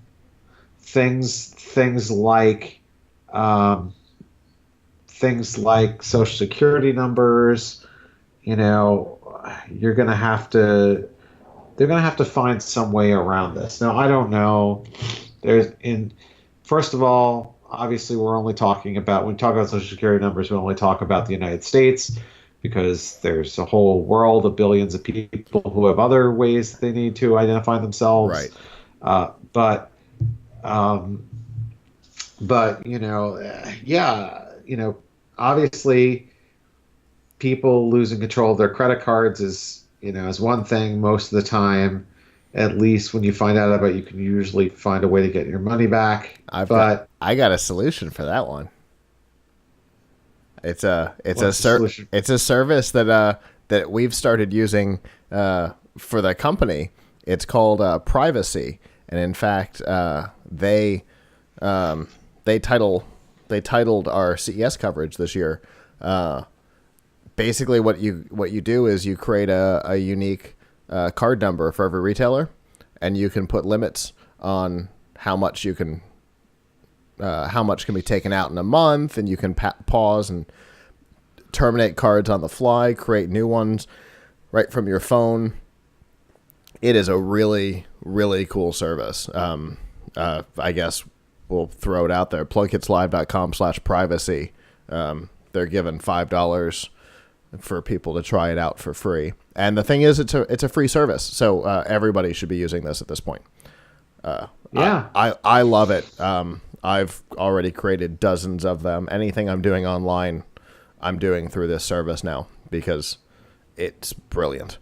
things like Social Security numbers. You know, they're going to have to find some way around this. Now, I don't know. First of all, obviously, when we talk about Social Security numbers, we only talk about the United States, because there's a whole world of billions of people who have other ways they need to identify themselves. Right. But you know, obviously, people losing control of their credit cards is one thing most of the time. At least when you find out about it, you can usually find a way to get your money back. I got a solution for that one. It's a service that we've started using for the company. It's called Privacy, and in fact, they titled our CES coverage this year. Basically, what you do is you create a unique card number for every retailer, and you can put limits on how much can be taken out in a month, and you can pause and terminate cards on the fly, create new ones right from your phone. It is a really, really cool service. I guess we'll throw it out there. PLUGHITZlive.com/privacy. They're giving $5 for people to try it out for free. And the thing is, it's a free service, so everybody should be using this at this point. I love it. I've already created dozens of them. Anything I'm doing online, I'm doing through this service now, because it's brilliant.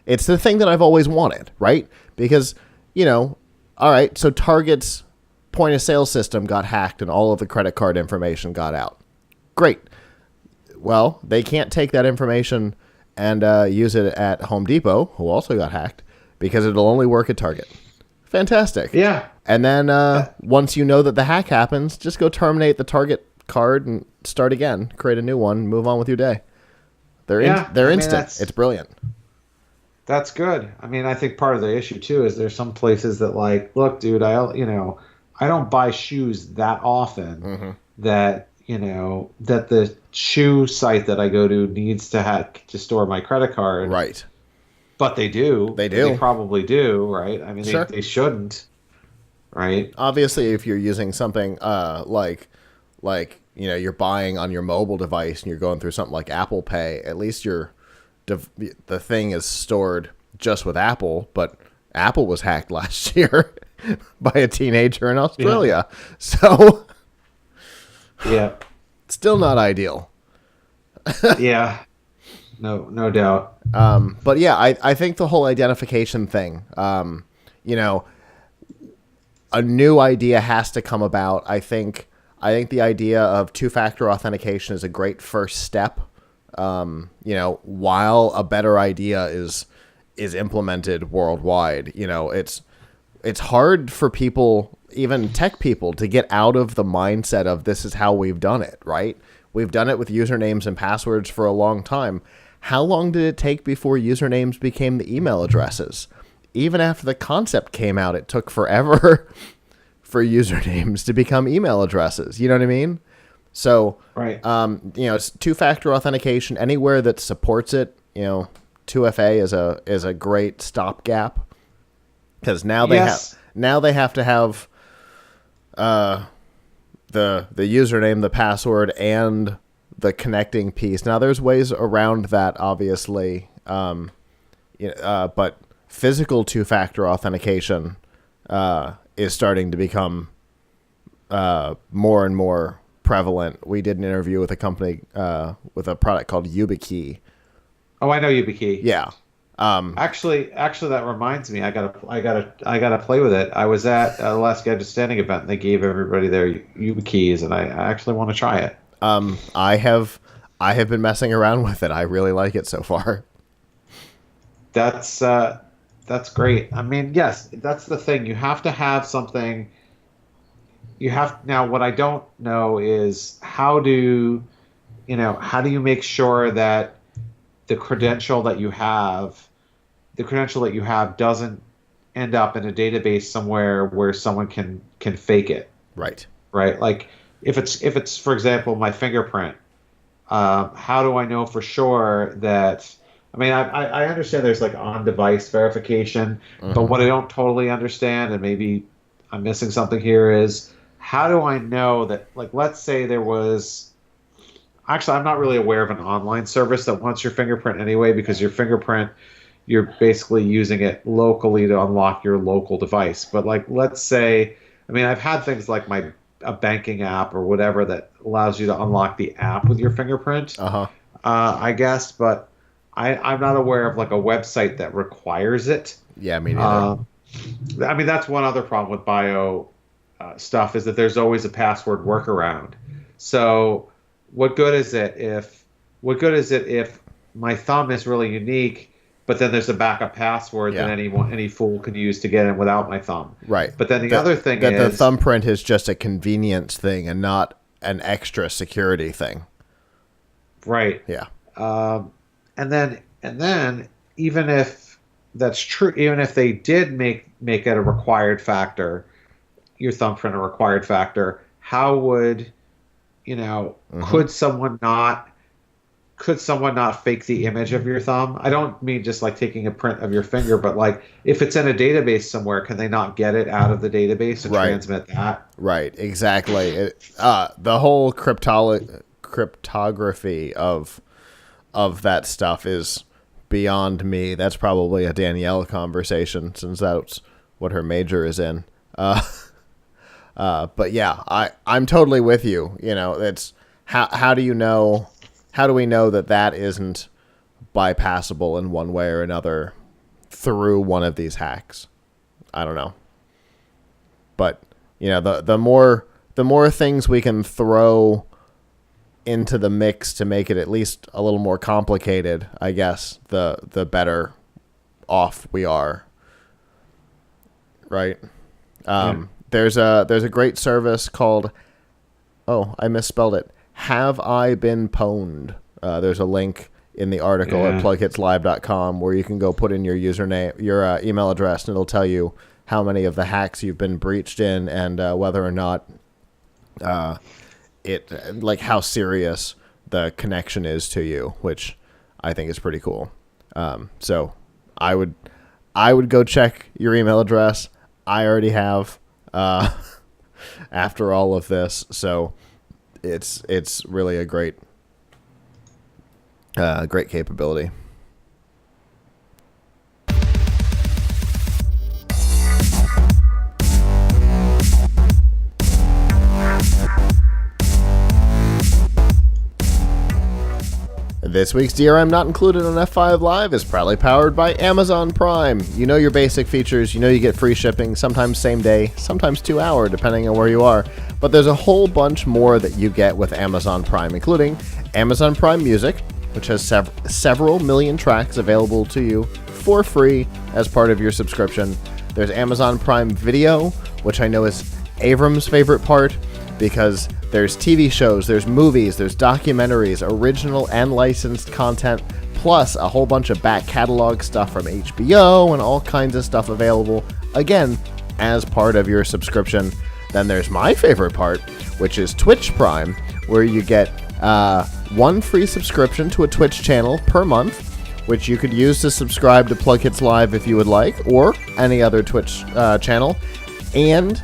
It's the thing that I've always wanted, right? Because, all right, so Target's point of sale system got hacked and all of the credit card information got out. Great. Well, they can't take that information and use it at Home Depot, who also got hacked, because it'll only work at Target. Fantastic. Yeah. And then once you know that the hack happens, just go terminate the Target card and start again, create a new one, and move on with your day. They're instant. It's brilliant. That's good. I mean, I think part of the issue too is there's some places that look, dude, I don't buy shoes that often that the shoe site that I go to needs to store my credit card. Right. But they do. They do. They probably do, right? I mean, sure. They shouldn't, right? Obviously, if you're using something like you're buying on your mobile device and you're going through something like Apple Pay, at least the thing is stored just with Apple. But Apple was hacked last year by a teenager in Australia, so yeah, still not ideal. Yeah. No doubt. But yeah, I think the whole identification thing, a new idea has to come about. I think the idea of two-factor authentication is a great first step. While a better idea is implemented worldwide, it's hard for people, even tech people, to get out of the mindset of this is how we've done it, right? We've done it with usernames and passwords for a long time. How long did it take before usernames became the email addresses? Even after the concept came out, it took forever for usernames to become email addresses. You know what I mean? So, right. It's two-factor authentication anywhere that supports it. 2FA is a great stopgap, because now they have to have the username, the password, and the connecting piece. Now, there's ways around that, obviously, but physical two-factor authentication is starting to become more and more prevalent. We did an interview with a company with a product called YubiKey. Oh, I know YubiKey. Yeah. Actually, that reminds me. I gotta play with it. I was at the last Gadget Standing event, and they gave everybody their YubiKeys, and I actually want to try it. I have been messing around with it. I really like it so far. That's great. I mean, yes, that's the thing. You have to have something. Now, what I don't know is how do you make sure that the credential that you have doesn't end up in a database somewhere where someone can fake it. Right. Right. Like if it's for example my fingerprint, how do I know for sure that? I mean, I understand there's like on-device verification, but what I don't totally understand, and maybe I'm missing something here, is how do I know that, like, let's say there was, actually, I'm not really aware of an online service that wants your fingerprint anyway, because your fingerprint, you're basically using it locally to unlock your local device. But like, let's say, I mean, I've had things like a banking app or whatever that allows you to unlock the app with your fingerprint, I guess, but I'm not aware of like a website that requires it. Yeah, me neither. I mean, that's one other problem with bio stuff is that there's always a password workaround. So what good is it if my thumb is really unique, but then there's a backup password that any fool can use to get in without my thumb? Right. But then the other thing is that the thumbprint is just a convenience thing and not an extra security thing. Right. Yeah. And then even if that's true, even if they did make it a required factor, your thumbprint a required factor, how would could someone not fake the image of your thumb? I don't mean just like taking a print of your finger, but like if it's in a database somewhere, can they not get it out of the database and transmit that? Right, exactly. The whole cryptography of that stuff is beyond me. That's probably a Danielle conversation, since that's what her major is in. But yeah, I'm totally with you. It's how do we know that isn't bypassable in one way or another through one of these hacks? I don't know. But the more things we can throw into the mix to make it at least a little more complicated, I guess, the better off we are. Right? There's a great service called, I misspelled it, Have I Been Pwned? There's a link in the article at PLUGHITZlive.com where you can go put in your username, your email address, and it'll tell you how many of the hacks you've been breached in and whether or not like how serious the connection is to you, which I think is pretty cool. So I would go check your email address. I already have after all of this, so it's really a great capability. This week's DRM Not Included on F5 Live is proudly powered by Amazon Prime. You know your basic features, you get free shipping, sometimes same day, sometimes 2 hour, depending on where you are. But there's a whole bunch more that you get with Amazon Prime, including Amazon Prime Music, which has several million tracks available to you for free as part of your subscription. There's Amazon Prime Video, which I know is Avram's favorite part, because there's TV shows, there's movies, there's documentaries, original and licensed content, plus a whole bunch of back catalog stuff from HBO and all kinds of stuff available, again, as part of your subscription. Then there's my favorite part, which is Twitch Prime, where you get one free subscription to a Twitch channel per month, which you could use to subscribe to PLUGHITZ Live if you would like, or any other Twitch channel. And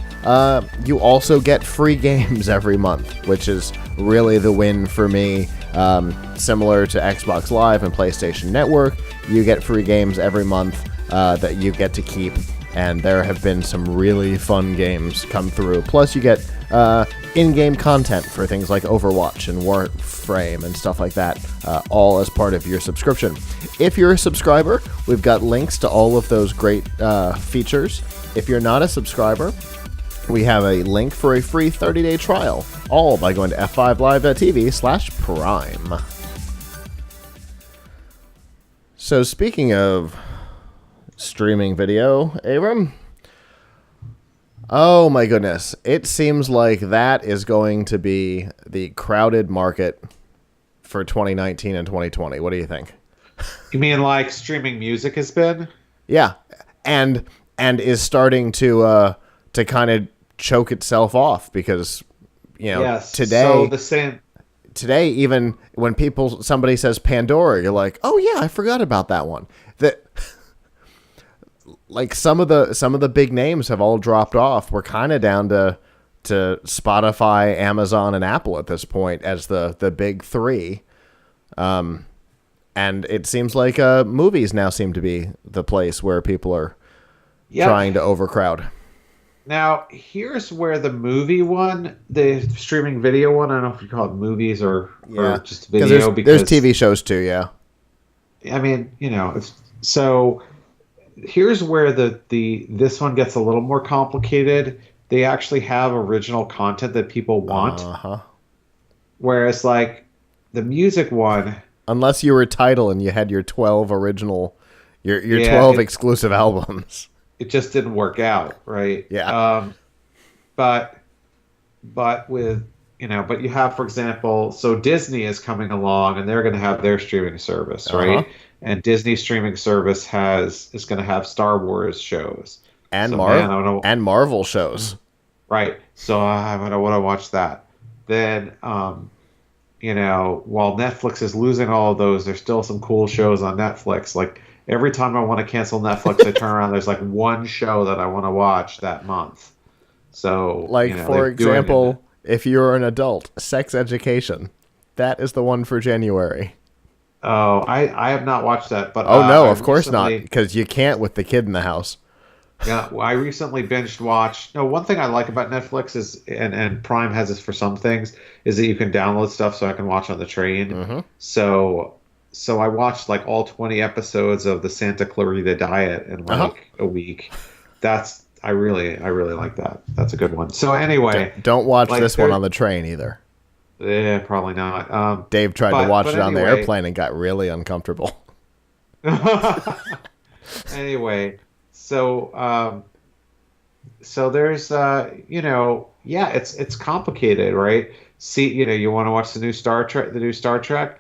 you also get free games every month, which is really the win for me. Similar to Xbox Live and PlayStation Network, you get free games every month that you get to keep, and there have been some really fun games come through. Plus, you get in-game content for things like Overwatch and Warframe and stuff like that, all as part of your subscription. If you're a subscriber, we've got links to all of those great features. If you're not a subscriber, we have a link for a free 30-day trial, all by going to f5live.tv/prime. So speaking of streaming video, Avram, oh my goodness, it seems like that is going to be the crowded market for 2019 and 2020. What do you think? You mean like streaming music has been? Yeah, and is starting to kind of choke itself off because, Yes. today. So the same. Today, even when somebody says Pandora, you're like, oh yeah, I forgot about that one. That, like, some of the big names have all dropped off. We're kind of down to Spotify, Amazon, and Apple at this point as the big three. And it seems like movies now seem to be the place where people are trying to overcrowd. Now, here's where the movie one, the streaming video one, I don't know if you call it movies or just video. There's TV shows too, yeah. I mean, so here's where this one gets a little more complicated. They actually have original content that people want. Uh-huh. Whereas, like, the music one... Unless you were Tidal and you had your 12 original... Your 12 exclusive albums. It just didn't work out, right? Yeah. But with but you have, for example, so Disney is coming along and they're going to have their streaming service, right? And Disney streaming service is going to have Star Wars shows and Marvel shows, right? So I want to watch that. Then while Netflix is losing all of those, there's still some cool shows on Netflix, like. Every time I want to cancel Netflix, I turn around. There's like one show that I want to watch that month. So, like, for example, if you're an adult, Sex Education, that is the one for January. Oh, I have not watched that. But no, of course not, because you can't with the kid in the house. Yeah, well, I recently watched. No, one thing I like about Netflix is, and Prime has this for some things, is that you can download stuff so I can watch on the train. Mm-hmm. So I watched like all 20 episodes of the Santa Clarita Diet in like a week. I really like that. That's a good one. So anyway, don't watch this one on the train either. Yeah, probably not. Dave tried to watch it on the airplane and got really uncomfortable. Anyway, so there's it's complicated, right? See, you want to watch the new Star Trek.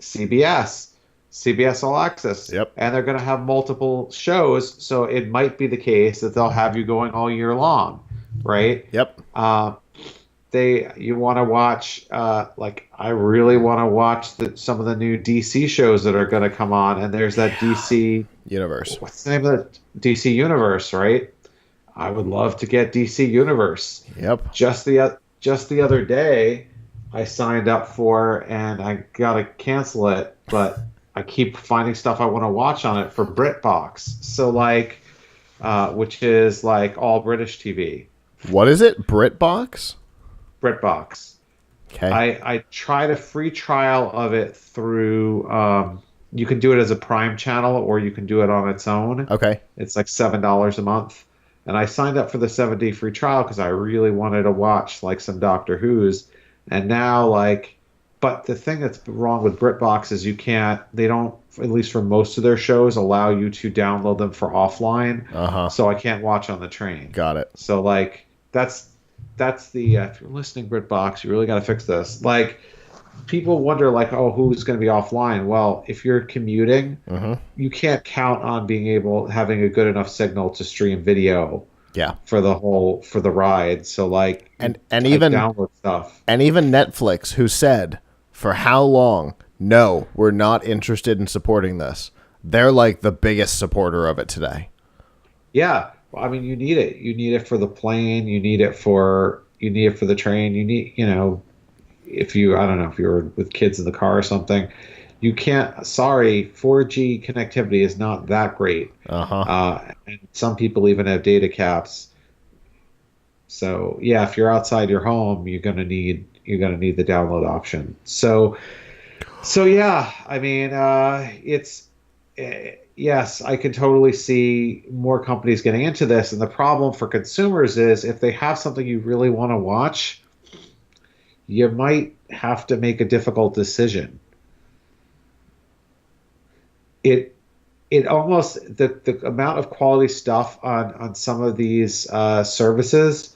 CBS All Access. Yep. And they're going to have multiple shows, so it might be the case that they'll have you going all year long, right? Yep. You want to watch, I really want to watch some of the new DC shows that are going to come on, and there's that DC Universe. What's the name of it? DC Universe, right? I would love to get DC Universe. Yep. Just the other day, I signed up for, and I gotta cancel it, but I keep finding stuff I want to watch on it for BritBox. So which is like all British TV. What is it? BritBox? BritBox. Okay. I tried a free trial of it through. You can do it as a Prime channel, or you can do it on its own. Okay. It's like $7 a month, and I signed up for the 7-day free trial because I really wanted to watch like some Doctor Who's. And now, but the thing that's wrong with BritBox is they don't, at least for most of their shows, allow you to download them for offline. So I can't watch on the train. Got it. So, that's the, if you're listening, BritBox, you really got to fix this. People wonder, who's going to be offline? Well, if you're commuting, you can't count on having a good enough signal to stream video. Yeah. For the ride. So and even download stuff. And even Netflix, who said for how long, no, we're not interested in supporting this. They're like the biggest supporter of it today. Yeah. Well, I mean, you need it. You need it for the plane, you need it for the train, you need, if you were with kids in the car or something, you can't. 4G connectivity is not that great. And some people even have data caps. So yeah, if you're outside your home, you're gonna need the download option. So yeah, I mean, yes, I can totally see more companies getting into this, and the problem for consumers is if they have something you really want to watch, you might have to make a difficult decision. It it almost the amount of quality stuff on some of these services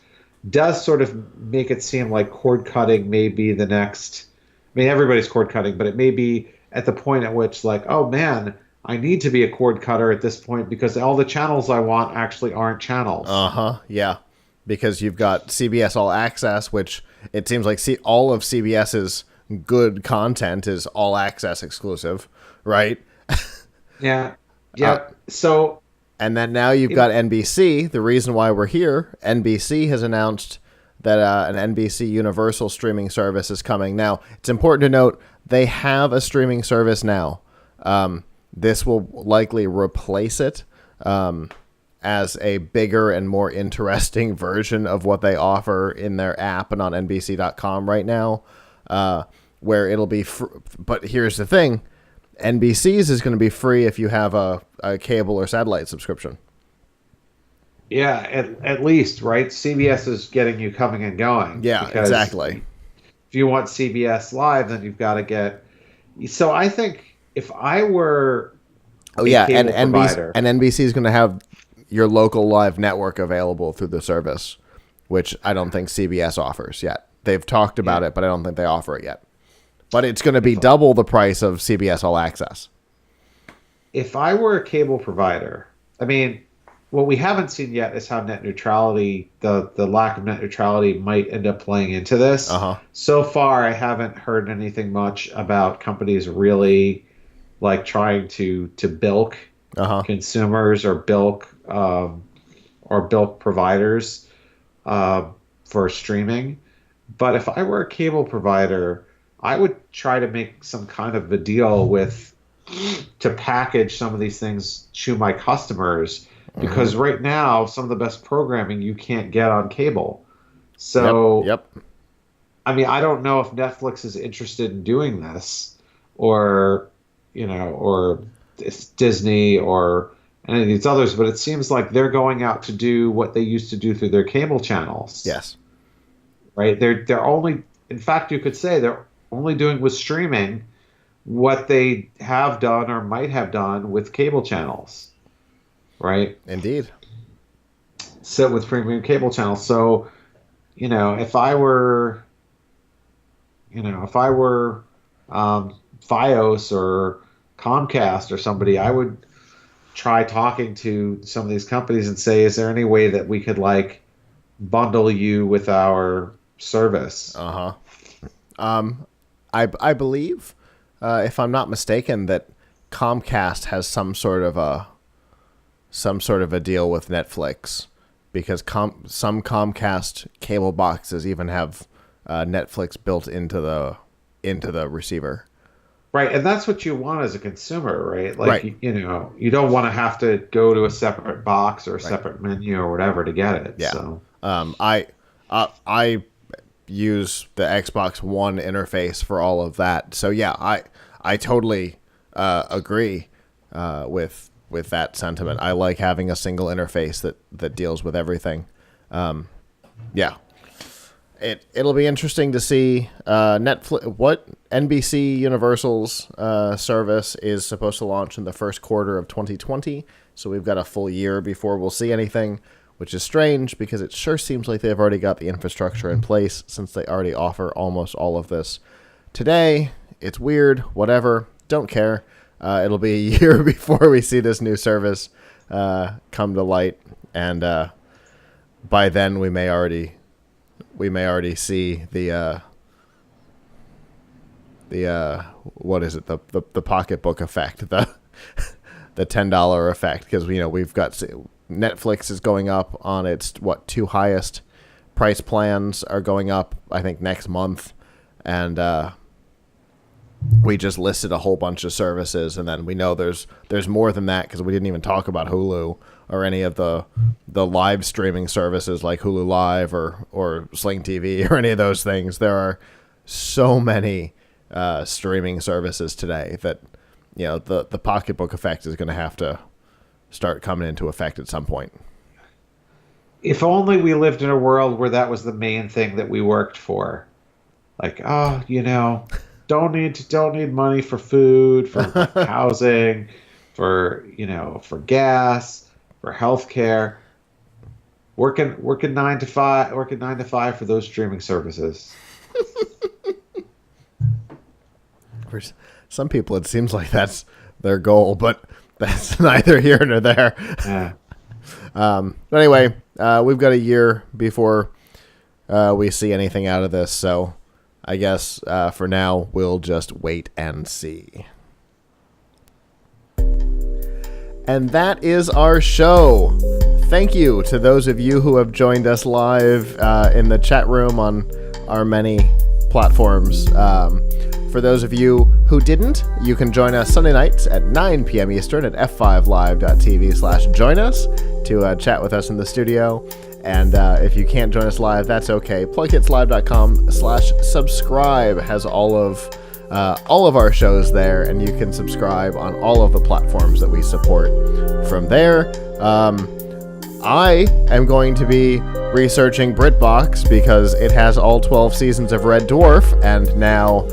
does sort of make it seem like cord cutting may be the next. I mean, everybody's cord cutting, but it may be at the point at which, like, oh man, I need to be a cord cutter at this point because all the channels I want actually aren't channels. Uh-huh. Yeah. Because you've got CBS All Access, which it seems like all of CBS's good content is all access exclusive, right? Yeah. Uh, Yep. So and then now you've got NBC. The reason why we're here, NBC has announced that an NBC Universal streaming service is coming. Now, it's important to note they have a streaming service now. This will likely replace it as a bigger and more interesting version of what they offer in their app and on NBC.com right now, where it'll be but here's the thing. NBC's is going to be free if you have a cable or satellite subscription. yeah, at least, right? CBS is getting you coming and going. Yeah, Because exactly. if you want CBS Live, then you've got to get. So I think if I were Oh a yeah, cable provider, and NBC is going to have your local live network available through the service, which I don't think CBS offers yet. They've talked about it, but I don't think they offer it yet. But it's going to be double the price of CBS All Access. if I were a cable provider, I mean, what we haven't seen yet is how net neutrality, the lack of net neutrality, might end up playing into this. Uh-huh. So far, I haven't heard anything much about companies really like trying to bilk consumers or bilk providers for streaming. But if I were a cable provider, I would try to make some kind of a deal to package some of these things to my customers, because right now some of the best programming you can't get on cable. So Yep. I mean, I don't know if Netflix is interested in doing this, or or it's Disney or any of these others, but it seems like they're going out to do what they used to do through their cable channels. Yes. Right? They're only, in fact, you could say they're only doing with streaming what they have done or might have done with cable channels. Right? Indeed. So with premium cable channels. So, if I were Fios or Comcast or somebody, I would try talking to some of these companies and say, is there any way that we could like bundle you with our service? I believe, if I'm not mistaken, that Comcast has some sort of a deal with Netflix, because some Comcast cable boxes even have Netflix built into the receiver. Right, and that's what you want as a consumer, right? Like, Right. You don't want to have to go to a separate box or a separate menu or whatever to get it. Yeah. So. I use the Xbox One interface for all of that. So yeah, I totally agree with that sentiment. I like having a single interface that deals with everything. Yeah. It'll be interesting to see Netflix, what NBC Universal's service is supposed to launch in the first quarter of 2020. So we've got a full year before we'll see anything, which is strange because it sure seems like they've already got the infrastructure in place since they already offer almost all of this today. It's weird, whatever, don't care. It'll be a year before we see this new service come to light, and by then we may already see the what is it, the pocketbook effect, the $10 effect, because we've got Netflix is going up on its two highest price plans are going up, I think, next month, and we just listed a whole bunch of services, and then we know there's more than that because we didn't even talk about Hulu or any of the live streaming services like Hulu Live or Sling TV or any of those things. There are so many streaming services today that, you know, the pocketbook effect is going to have to start coming into effect at some point. If only we lived in a world where that was the main thing that we worked for. Like, oh, you know, don't need money for food, for housing, for, you know, for gas, for healthcare. Working 9 to 5 for those streaming services. For some people, it seems like that's their goal, but that's neither here nor there. Yeah. But anyway, we've got a year before we see anything out of this, so I guess for now we'll just wait and see. And that is our show. Thank you to those of you who have joined us live in the chat room on our many platforms. For those of you who didn't, you can join us Sunday nights at 9 p.m. Eastern at f5live.tv/join us to chat with us in the studio. And if you can't join us live, that's okay. PLUGHITZlive.com/subscribe has all of our shows there, and you can subscribe on all of the platforms that we support from there. I am going to be researching BritBox because it has all 12 seasons of Red Dwarf, and now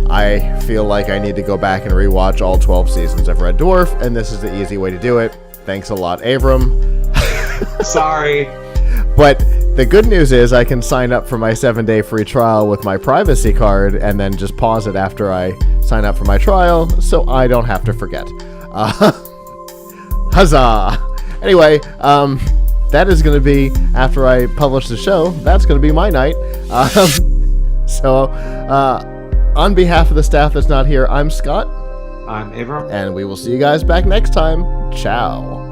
I feel like I need to go back and rewatch all 12 seasons of Red Dwarf, and this is the easy way to do it. Thanks a lot, Avram. Sorry. But the good news is I can sign up for my 7-day free trial with my privacy card and then just pause it after I sign up for my trial, so I don't have to forget. Huzzah! Anyway, that is going to be, after I publish the show, that's going to be my night. On behalf of the staff that's not here, I'm Scott. I'm Avram. And we will see you guys back next time. Ciao.